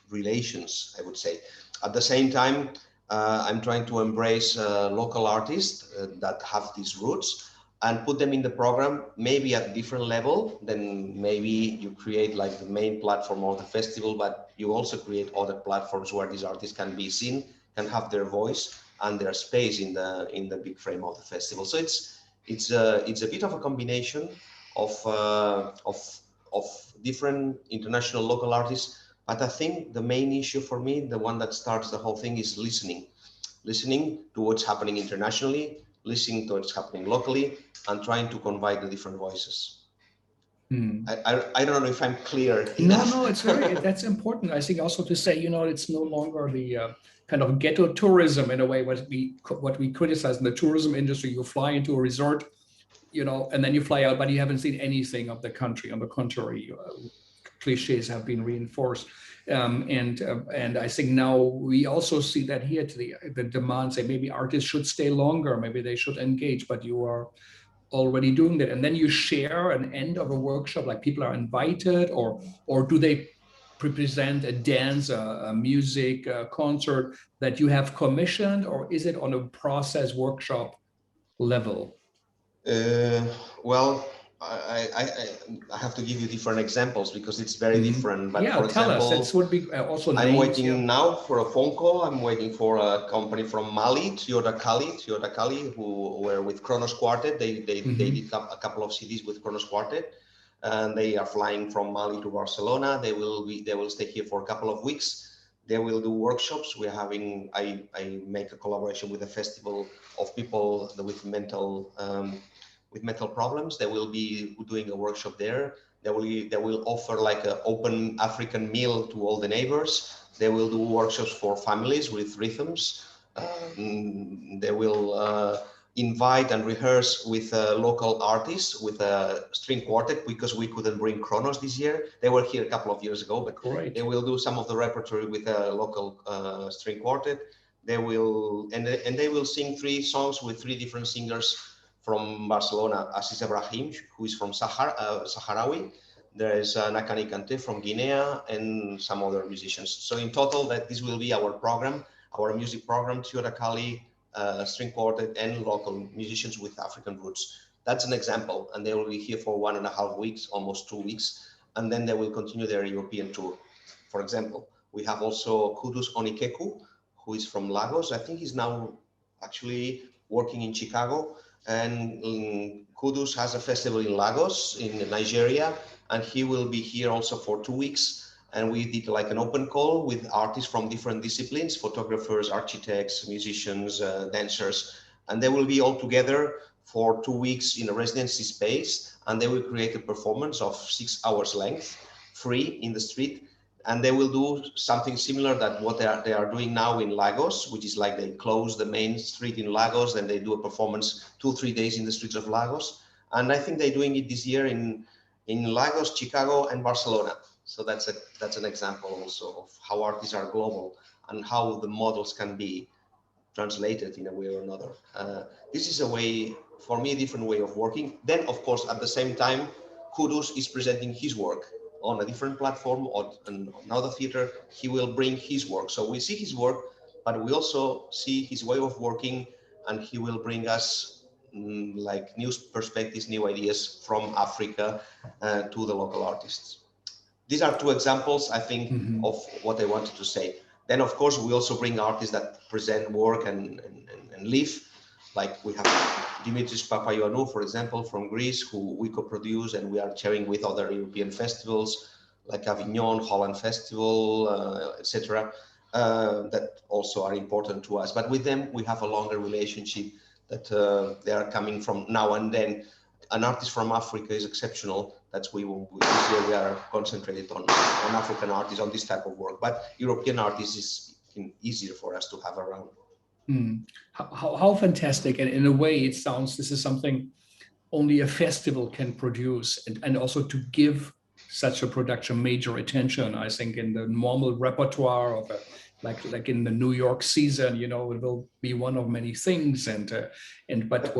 relations, I would say. At the same time, I'm trying to embrace local artists that have these roots and put them in the program, maybe at a different level. Then maybe you create like the main platform of the festival, but you also create other platforms where these artists can be seen, can have their voice and their space in the big frame of the festival. So it's a bit of a combination of different international local artists. But I think the main issue for me, the one that starts the whole thing, is listening listening to what's happening internationally, listening to what's happening locally, and trying to combine the different voices. I don't know if I'm clear enough. No, that's important. I think also to say, it's no longer the kind of ghetto tourism in a way, what we criticize in the tourism industry. You fly into a resort, and then you fly out, but you haven't seen anything of the country. On the contrary, cliches have been reinforced. And I think now we also see that here to the demand, say maybe artists should stay longer, maybe they should engage, but you are already doing that. And then you share an end of a workshop, like people are invited, or do they present a dance, a music, a concert that you have commissioned, or is it on a process workshop level? Well, I have to give you different examples because it's very different. But for tell example, us. That would be also I'm names, waiting now for a phone call. I'm waiting for a company from Mali, Toyota Kali, who were with Kronos Quartet. They did a couple of CDs with Kronos Quartet, and they are flying from Mali to Barcelona. They will stay here for a couple of weeks. They will do workshops. We're having, I make a collaboration with a festival of people with mental problems. They will be doing a workshop there. They will offer like an open African meal to all the neighbors. They will do workshops for families with rhythms. They will invite and rehearse with local artists, with a string quartet, because we couldn't bring Kronos this year. They were here a couple of years ago, but they will do some of the repertory with a local string quartet. They will, and they will sing 3 songs with 3 different singers from Barcelona. Aziz Ibrahim, who is from Sahrawi. There is Nakani Kante from Guinea, and some other musicians. So in total, this will be our program, our music program, Toyota Kali, string quartet, and local musicians with African roots. That's an example, and they will be here for 1.5 weeks, almost 2 weeks, and then they will continue their European tour. For example, we have also Kudus Onikeku, who is from Lagos. I think he's now actually working in Chicago. And Kudus has a festival in Lagos, in Nigeria, and he will be here also for 2 weeks. And we did like an open call with artists from different disciplines, photographers, architects, musicians, dancers, and they will be all together for 2 weeks in a residency space, and they will create a performance of 6 hours length, free in the street. And they will do something similar that what they are doing now in Lagos, which is like they close the main street in Lagos, and they do a performance 2-3 days in the streets of Lagos. And I think they're doing it this year in Lagos, Chicago, and Barcelona. So that's an example also of how artists are global and how the models can be translated in a way or another. This is a way, for me, a different way of working. Then, of course, at the same time, Kudus is presenting his work on a different platform or another theater. He will bring his work. So we see his work, but we also see his way of working, and he will bring us like new perspectives, new ideas from Africa to the local artists. These are 2 examples, I think, of what I wanted to say. Then, of course, we also bring artists that present work and live. Like we have Dimitris Papaioannou, for example, from Greece, who we co-produce, and we are sharing with other European festivals like Avignon, Holland Festival, etc. That also are important to us. But with them, we have a longer relationship that they are coming from now and then. An artist from Africa is exceptional. That's this year we are concentrated on African artists, on this type of work. But European artists is easier for us to have around. How fantastic. And in a way, it sounds this is something only a festival can produce, and also to give such a production major attention. I think in the normal repertoire of like in the New York season, it will be one of many things. But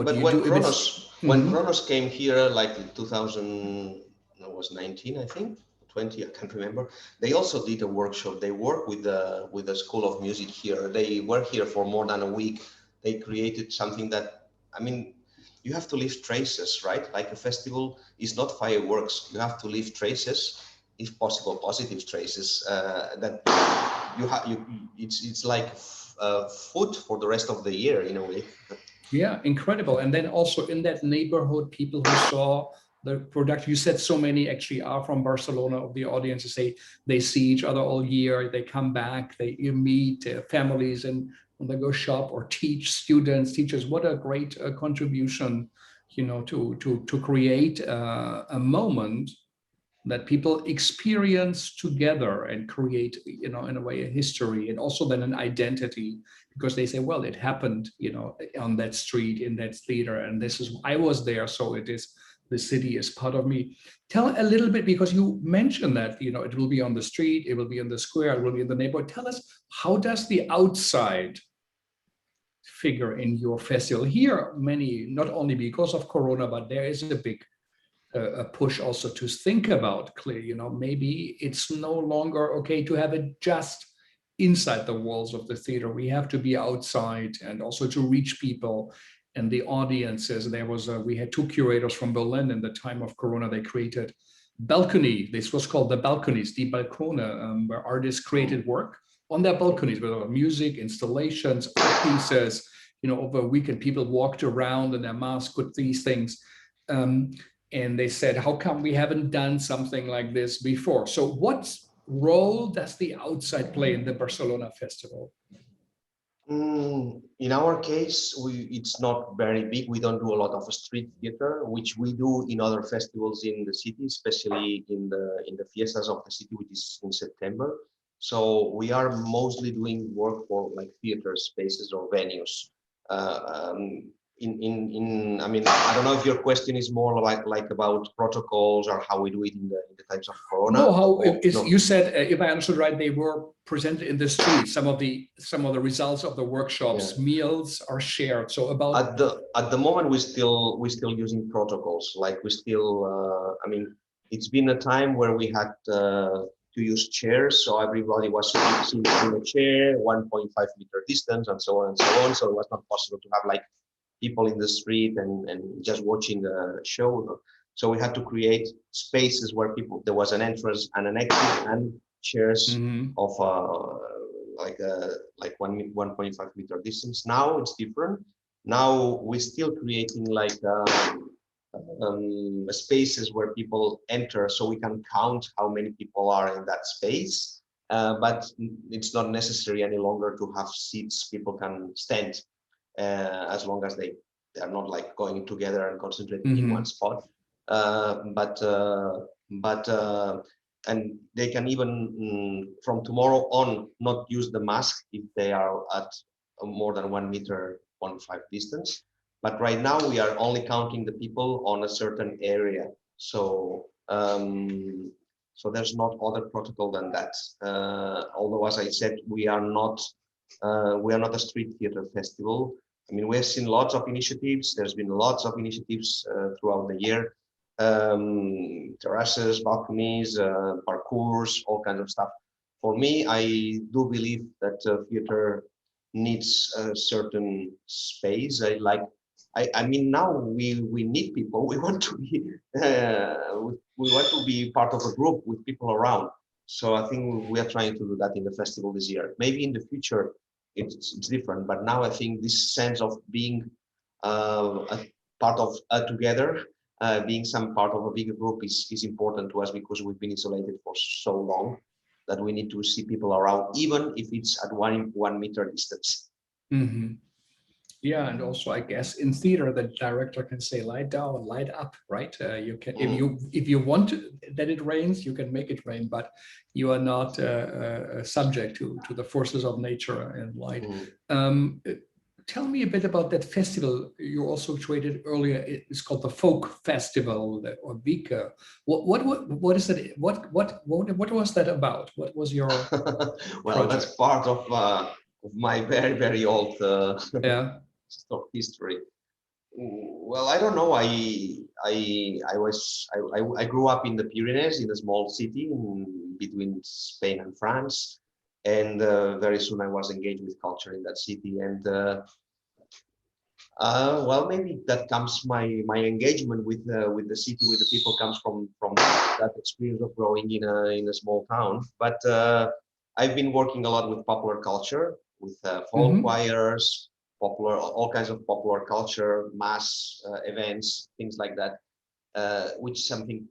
when Kronos came here, like in 2019, I think 20, I can't remember. They also did a workshop. They worked with the School of Music here. They were here for more than a week. They created something that, I mean, you have to leave traces, right? Like a festival is not fireworks. You have to leave traces, if possible, positive traces. That it's like food for the rest of the year in a way. Yeah, incredible. And then also in that neighborhood, people who saw the production, you said so many actually are from Barcelona, of the audience, they see each other all year, they come back, they meet families in and they go shop or teach students, teachers. What a great contribution, to create a moment that people experience together and create, in a way, a history, and also then an identity, because they say, well, it happened, on that street, in that theater, and I was there, so the city is part of me. Tell a little bit, because you mentioned that, it will be on the street, it will be in the square, it will be in the neighborhood. Tell us, how does the outside figure in your festival? Here, many, not only because of Corona, but there is a big a push also to think about clearly, maybe it's no longer okay to have it just inside the walls of the theater. We have to be outside, and also to reach people and the audiences. We had two curators from Berlin in the time of Corona. They created balcony. This was called the balconies, die Balkone, where artists created work on their balconies with music, installations, art pieces. Over a weekend, people walked around in their masks, put these things. And they said, how come we haven't done something like this before? So what role does the outside play in the Barcelona Festival? In our case, it's not very big. We don't do a lot of street theater, which we do in other festivals in the city, especially in the fiestas of the city, which is in September. So we are mostly doing work for like theater spaces or venues. I mean, I don't know if your question is more like about protocols or how we do it in the times of Corona. No, you said, if I understood right, they were presented in the street. Some of the results of the workshops, yeah. Meals are shared. So at the moment we're still using protocols. Like we still, I mean, it's been a time where we had to use chairs, so everybody was sitting in a chair, 1.5 meter distance, and so on and so on. So it was not possible to have like people in the street and just watching the show. So we had to create spaces where there was an entrance and an exit and chairs of like 1.5 meter distance. Now it's different. Now we're still creating like spaces where people enter, so we can count how many people are in that space. But it's not necessary any longer to have seats. People can stand. As long as they are not like going together and concentrating in one spot, and they can even from tomorrow on not use the mask if they are at more than 1 meter 1.5 distance. But right now we are only counting the people on a certain area. So so there's not other protocol than that. Although, as I said, we are not a street theater festival. I mean, we've seen lots of initiatives. There's been lots of initiatives throughout the year. Terraces, balconies, parkours, all kinds of stuff. For me, I do believe that theater needs a certain space. I mean, now we need people. We want to be part of a group with people around. So I think we are trying to do that in the festival this year. Maybe in the future it's different, but now I think this sense of being a part of together, being some part of a bigger group is important to us, because we've been isolated for so long that we need to see people around, even if it's at 1 meter distance. Yeah, and also I guess in theater the director can say light down, light up, right? You can, if you want that it rains, you can make it rain, but you are not subject to the forces of nature and light. Tell me a bit about that festival you also created earlier. It's called the Folk Festival, or Vika. What is it? What was that about? What was your well, project? That's part of my very old history. Well, I don't know. I grew up in the Pyrenees, in a small city between Spain and France, and very soon I was engaged with culture in that city. And well, maybe that comes my engagement with the city, with the people, comes from that experience of growing in a small town. But I've been working a lot with popular culture, with folk choirs, all kinds of popular culture, mass events, things like that, which is something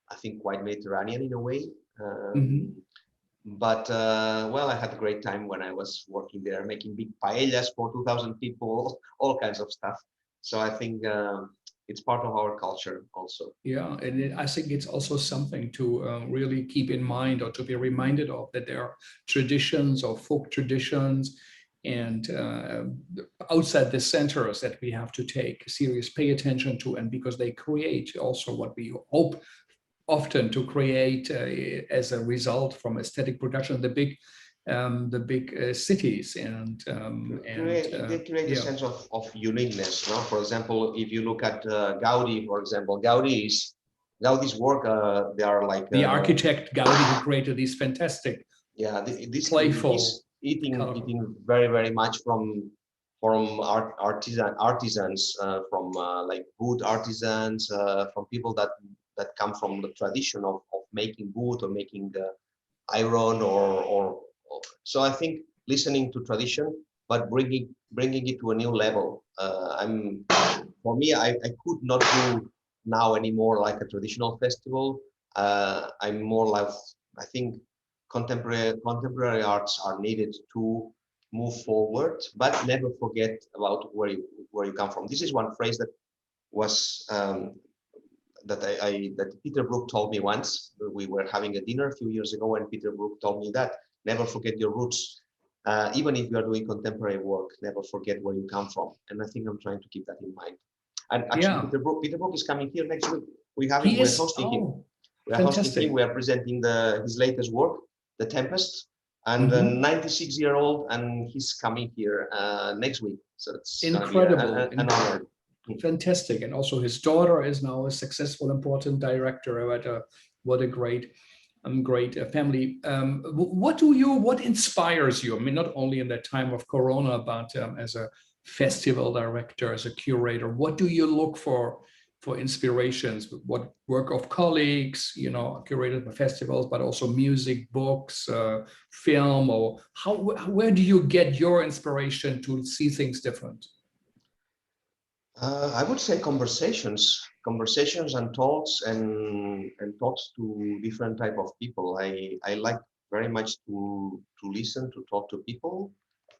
I think quite Mediterranean in a way. But well, I had a great time when I was working there, making big paellas for 2,000 people, all kinds of stuff. So I think it's part of our culture also. Yeah, and I think it's also something to really keep in mind, or to be reminded of, that there are traditions or folk traditions and outside the centers that we have to take serious pay attention to, and because they create also what we hope often to create as a result from aesthetic production, the big cities, and They create a sense of uniqueness. No? For example, if you look at Gaudi, for example, Gaudi's work, they are like the architect Gaudi, who created these fantastic, playful, he's eating very, very much from artisans, from like wood artisans, from people that come from the tradition of making wood or making the iron or so I think listening to tradition but bringing it to a new level. For me, I could not do now anymore like a traditional festival. I'm more like, I think contemporary arts are needed to move forward, but never forget about where you come from. This is one phrase that was that Peter Brook told me once. We were having a dinner a few years ago, and Peter Brook told me that never forget your roots. Even if you are doing contemporary work, never forget where you come from. And I think I'm trying to keep that in mind. And actually, Peter Brook is coming here next week. We're hosting him. We're hosting him. We are presenting his latest work, The Tempest. And a 96-year-old, and he's coming here next week. So it's incredible, an honor. Fantastic. And also his daughter is now a successful, important director. What a great family. What inspires you? I mean, not only in that time of Corona, but as a festival director, as a curator, what do you look for inspirations? What work of colleagues, curated by festivals, but also music, books, film, or where do you get your inspiration to see things different? I would say conversations and talks and talks to different type of people. I like very much to listen, to talk to people.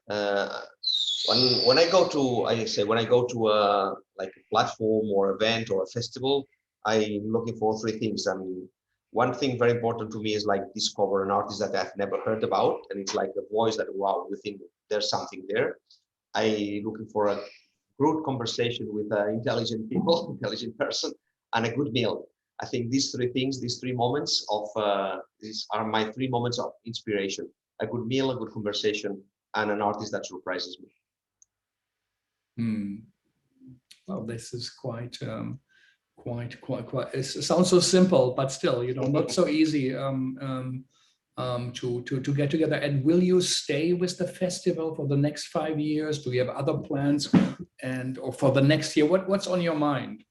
When I go to a like a platform or event or a festival, I'm looking for three things. I mean, one thing very important to me is like discover an artist that I've never heard about, and it's like a voice that, wow, you think there's something there. I looking for a good conversation with intelligent people, intelligent person, and a good meal. I think these three moments of these are my three moments of inspiration: a good meal, a good conversation, and an artist that surprises me. Well, this is quite. It sounds so simple, but still, not so easy to get together. And will you stay with the festival for the next 5 years? Do you have other plans, or for the next year? What's on your mind?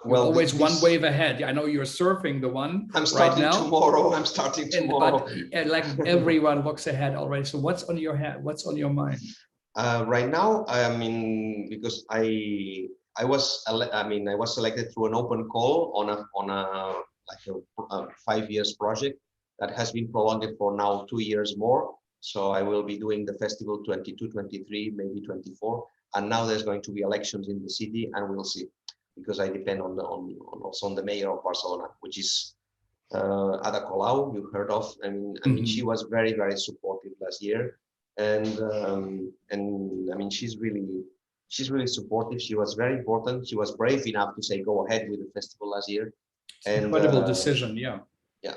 Well, always one wave ahead. I know you're surfing the one. I'm starting right now. Tomorrow. I'm starting tomorrow. But like everyone looks ahead already. So what's on your head? What's on your mind? Right now, I mean, because I was selected through an open call on a 5 years project that has been prolonged for now 2 years more. So I will be doing the festival 22, 23, maybe 24. And now there's going to be elections in the city, and we'll see, because I depend also on the mayor of Barcelona, which is Ada Colau, you heard of. I mean, she was very, very supportive last year. And I mean, she's really supportive. She was very important. She was brave enough to say go ahead with the festival last year. Incredible decision, yeah. Yeah,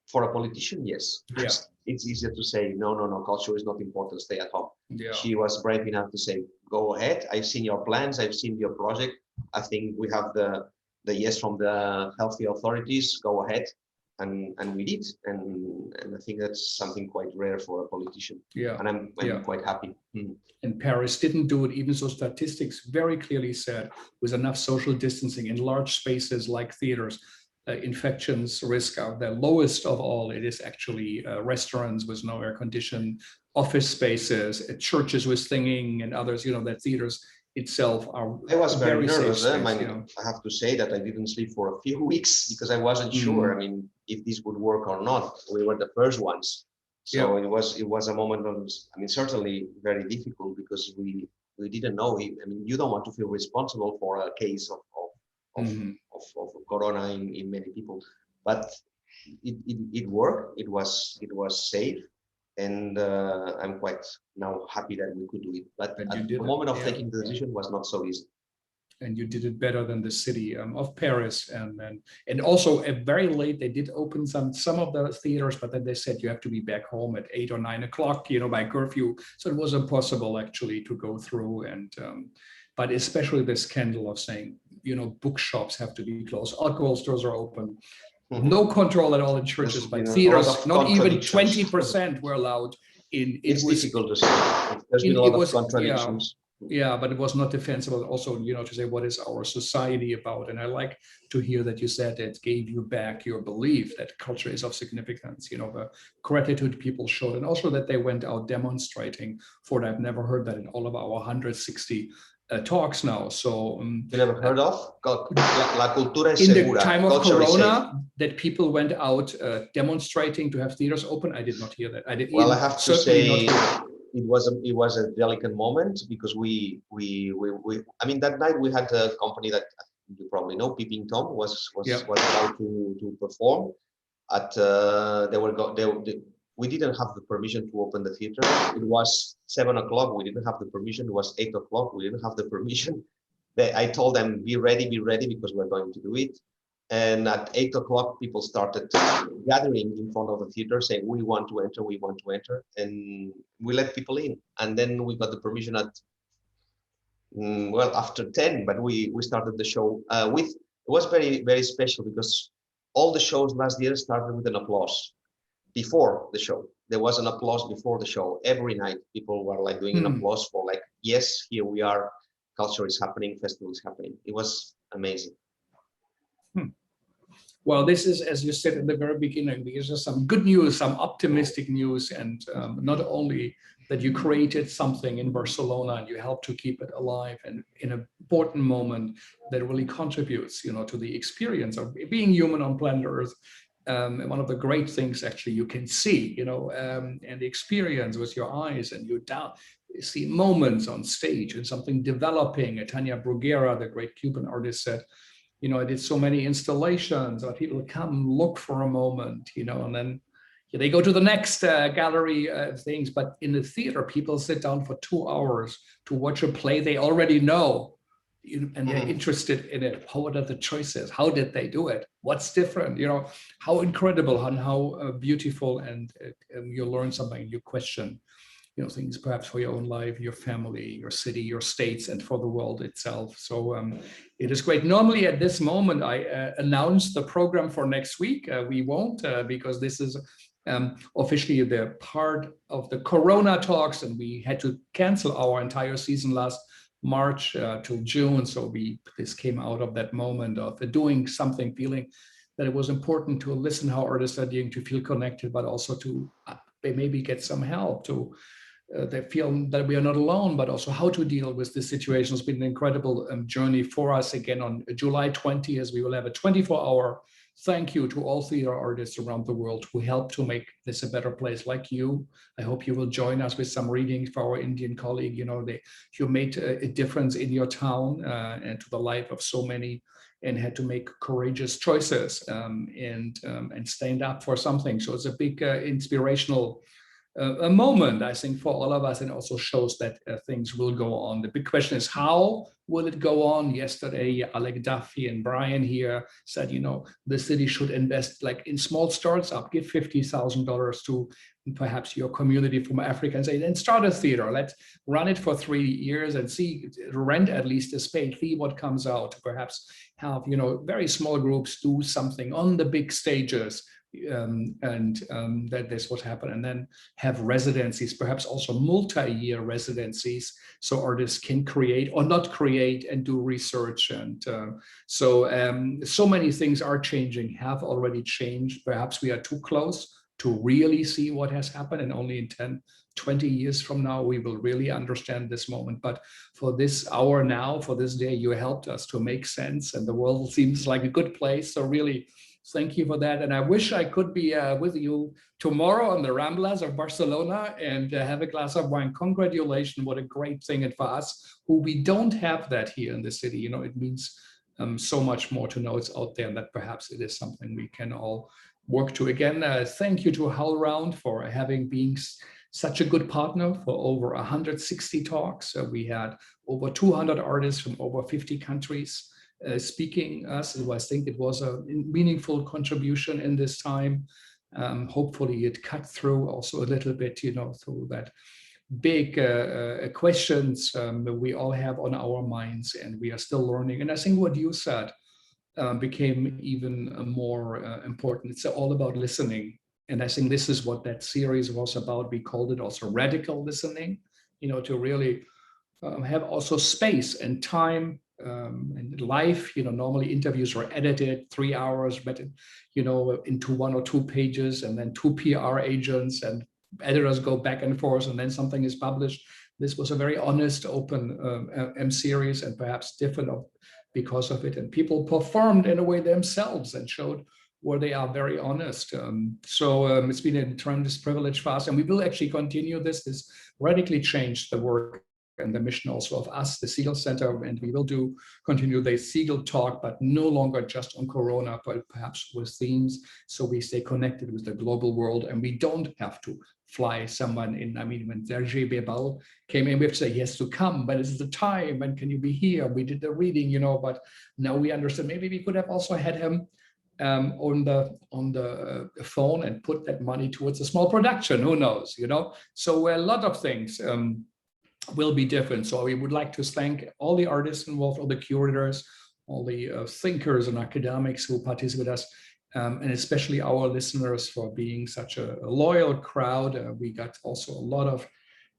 for a politician, yes. Yeah, it's easier to say no. Culture is not important. Stay at home. Yeah. She was brave enough to say go ahead. I've seen your plans. I've seen your project. I think we have the yes from the healthy authorities. Go ahead. And we did, and I think that's something quite rare for a politician. Yeah, and I'm quite happy. And Paris didn't do it, even so statistics very clearly said, with enough social distancing in large spaces like theaters, infections risk are the lowest of all. It is actually restaurants with no air conditioning, office spaces, churches with singing, and others. That theaters itself are I was very nervous. safe I space, I have to say that I didn't sleep for a few weeks because I wasn't sure. I mean, if this would work or not. We were the first ones, so it was a moment of, I mean, certainly very difficult because we didn't know. I mean, you don't want to feel responsible for a case of corona in many people, but it worked. It was safe. And I'm quite now happy that we could do it. But at the moment of taking the decision was not so easy. And you did it better than the city of Paris, and also very late they did open some of the theaters, but then they said you have to be back home at 8 or 9 o'clock, by curfew. So it was impossible actually to go through. And but especially the scandal of saying bookshops have to be closed, alcohol stores are open. No control at all in churches, but theaters, not even 20% were allowed in. It's difficult to say. There's been a lot of contradictions. Yeah, but it was not defensible. Also, to say what is our society about? And I like to hear that you said it gave you back your belief that culture is of significance. The gratitude people showed, and also that they went out demonstrating for it. I've never heard that in all of our 160 talks now. So you never heard of La Cultura es in segura. The time of Corona, that people went out demonstrating to have theaters open. I did not hear that. I have to say it was a delicate moment because we I mean, that night we had a company that you probably know, Peeping Tom was about to perform at we didn't have the permission to open the theater. It was 7 o'clock. We didn't have the permission. It was 8 o'clock. We didn't have the permission. I told them, be ready, because we're going to do it. And at 8 o'clock, people started gathering in front of the theater saying, we want to enter. And we let people in. And then we got the permission at, after 10, but we started the show it was very, very special because all the shows last year started with an applause. Before the show, there was an applause before the show. Every night, people were like doing an applause for like, yes, here we are. Culture is happening. Festival is happening. It was amazing. Well, this is, as you said in the very beginning, these are some good news, some optimistic news, and not only that you created something in Barcelona and you helped to keep it alive, and in an important moment that really contributes, to the experience of being human on planet Earth. One of the great things actually you can see, and the experience with your eyes, and you see moments on stage and something developing. Tania Bruguera, the great Cuban artist, said, I did so many installations, or people come look for a moment, and then they go to the next gallery things. But in the theater, people sit down for 2 hours to watch a play they already know. And they're interested in it. What are the choices? How did they do it? What's different? How incredible and how beautiful, and you learn something, you question, things perhaps for your own life, your family, your city, your states, and for the world itself. So it is great. Normally at this moment, I announce the program for next week. We won't because this is officially the part of the Corona talks, and we had to cancel our entire season last March till June. So this came out of that moment of doing something, feeling that it was important to listen how artists are doing, to feel connected, but also to maybe get some help, to they feel that we are not alone, but also how to deal with this situation. It's been an incredible journey for us. Again, on July 20th, we will have a 24-hour thank you to all theater artists around the world who helped to make this a better place, like you. I hope you will join us with some readings for our Indian colleague. You made a difference in your town and to the life of so many, and had to make courageous choices and stand up for something. So it's a big inspirational a moment, I think, for all of us, and also shows that things will go on. The big question is, how will it go on? Yesterday, Alec Duffy and Brian here said, the city should invest like in small startups, give $50,000 to perhaps your community from Africa and say, then start a theater. Let's run it for 3 years and see, rent at least a space, see what comes out. Perhaps have, very small groups do something on the big stages. That this would happen, and then have residencies, perhaps also multi-year residencies, so artists can create or not create and do research. And so many things are changing, have already changed. Perhaps we are too close to really see what has happened. And only in 10, 20 years from now, we will really understand this moment. But for this hour now, for this day, you helped us to make sense. And the world seems like a good place. So really, thank you for that. And I wish I could be with you tomorrow on the Ramblas of Barcelona and have a glass of wine. Congratulations, what a great thing. And for us, who we don't have that here in the city, you know, it means so much more to know it's out there and that perhaps it is something we can all work to. Again, thank you to HowlRound for having been such a good partner for over 160 talks. We had over 200 artists from over 50 countries speaking us. I think it was a meaningful contribution in this time. Hopefully it cut through also a little bit, you know, through that big questions that we all have on our minds, and we are still learning. And I think what you said became even more important. It's all about listening. And I think this is what that series was about. We called it also radical listening, you know, to really have also space and time and life. You know, normally interviews are edited 3 hours, but you know, into 1 or 2 pages, and then 2 PR agents and editors go back and forth, and then something is published. This was a very honest, open series, and perhaps different because of it. And people performed in a way themselves and showed where they are very honest. It's been a tremendous privilege for us, and we will actually continue this. This radically changed the work and the mission also of us, the Segal Center, and we will continue the Segal talk, but no longer just on Corona, but perhaps with themes, so we stay connected with the global world, and we don't have to fly someone in. I mean, when Sergei came in, we have to say he has to come, but this is the time, and can you be here? We did the reading, you know, but now we understand maybe we could have also had him on the phone and put that money towards a small production. Who knows, you know? So a lot of things will be different. So we would like to thank all the artists involved, all the curators, all the thinkers and academics who participate with us, and especially our listeners for being such a loyal crowd. We got also a lot of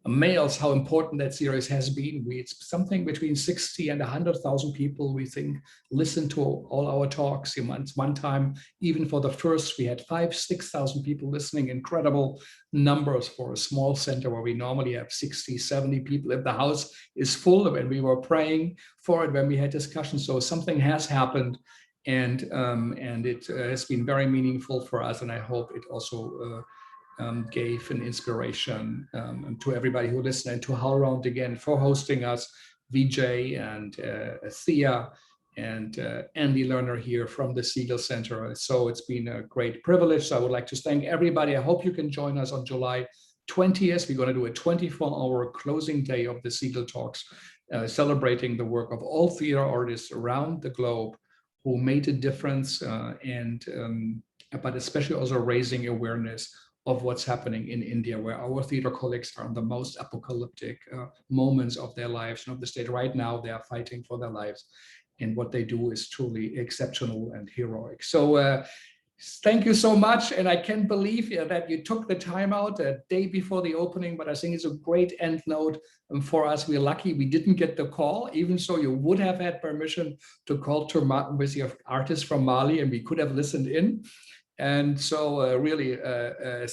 mails how important that series has been. It's something between 60 and 100,000 people, we think, listen to all our talks. One time, even for the first, we had 5,000-6,000 people listening. Incredible numbers for a small center where we normally have 60, 70 people. If the house is full, and we were praying for it when we had discussions. So something has happened, and it has been very meaningful for us. And I hope it also gave an inspiration to everybody who listened, and to HowlRound again for hosting us, Vijay and Thea and Andy Lerner here from the Segal Center. So it's been a great privilege. So I would like to thank everybody. I hope you can join us on July 20th. We're going to do a 24-hour closing day of the Segal Talks, celebrating the work of all theater artists around the globe who made a difference, but especially also raising awareness of what's happening in India, where our theater colleagues are in the most apocalyptic moments of their lives and of the state. Right now, they are fighting for their lives, and what they do is truly exceptional and heroic. So thank you so much. And I can't believe that you took the time out a day before the opening, but I think it's a great end note for us. We're lucky we didn't get the call, even so you would have had permission to call to Martin with your artist from Mali, and we could have listened in. And so really,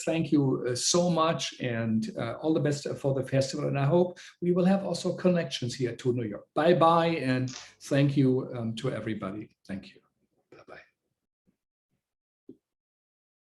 thank you so much, and all the best for the festival. And I hope we will have also connections here to New York. Bye-bye, and thank you to everybody. Thank you.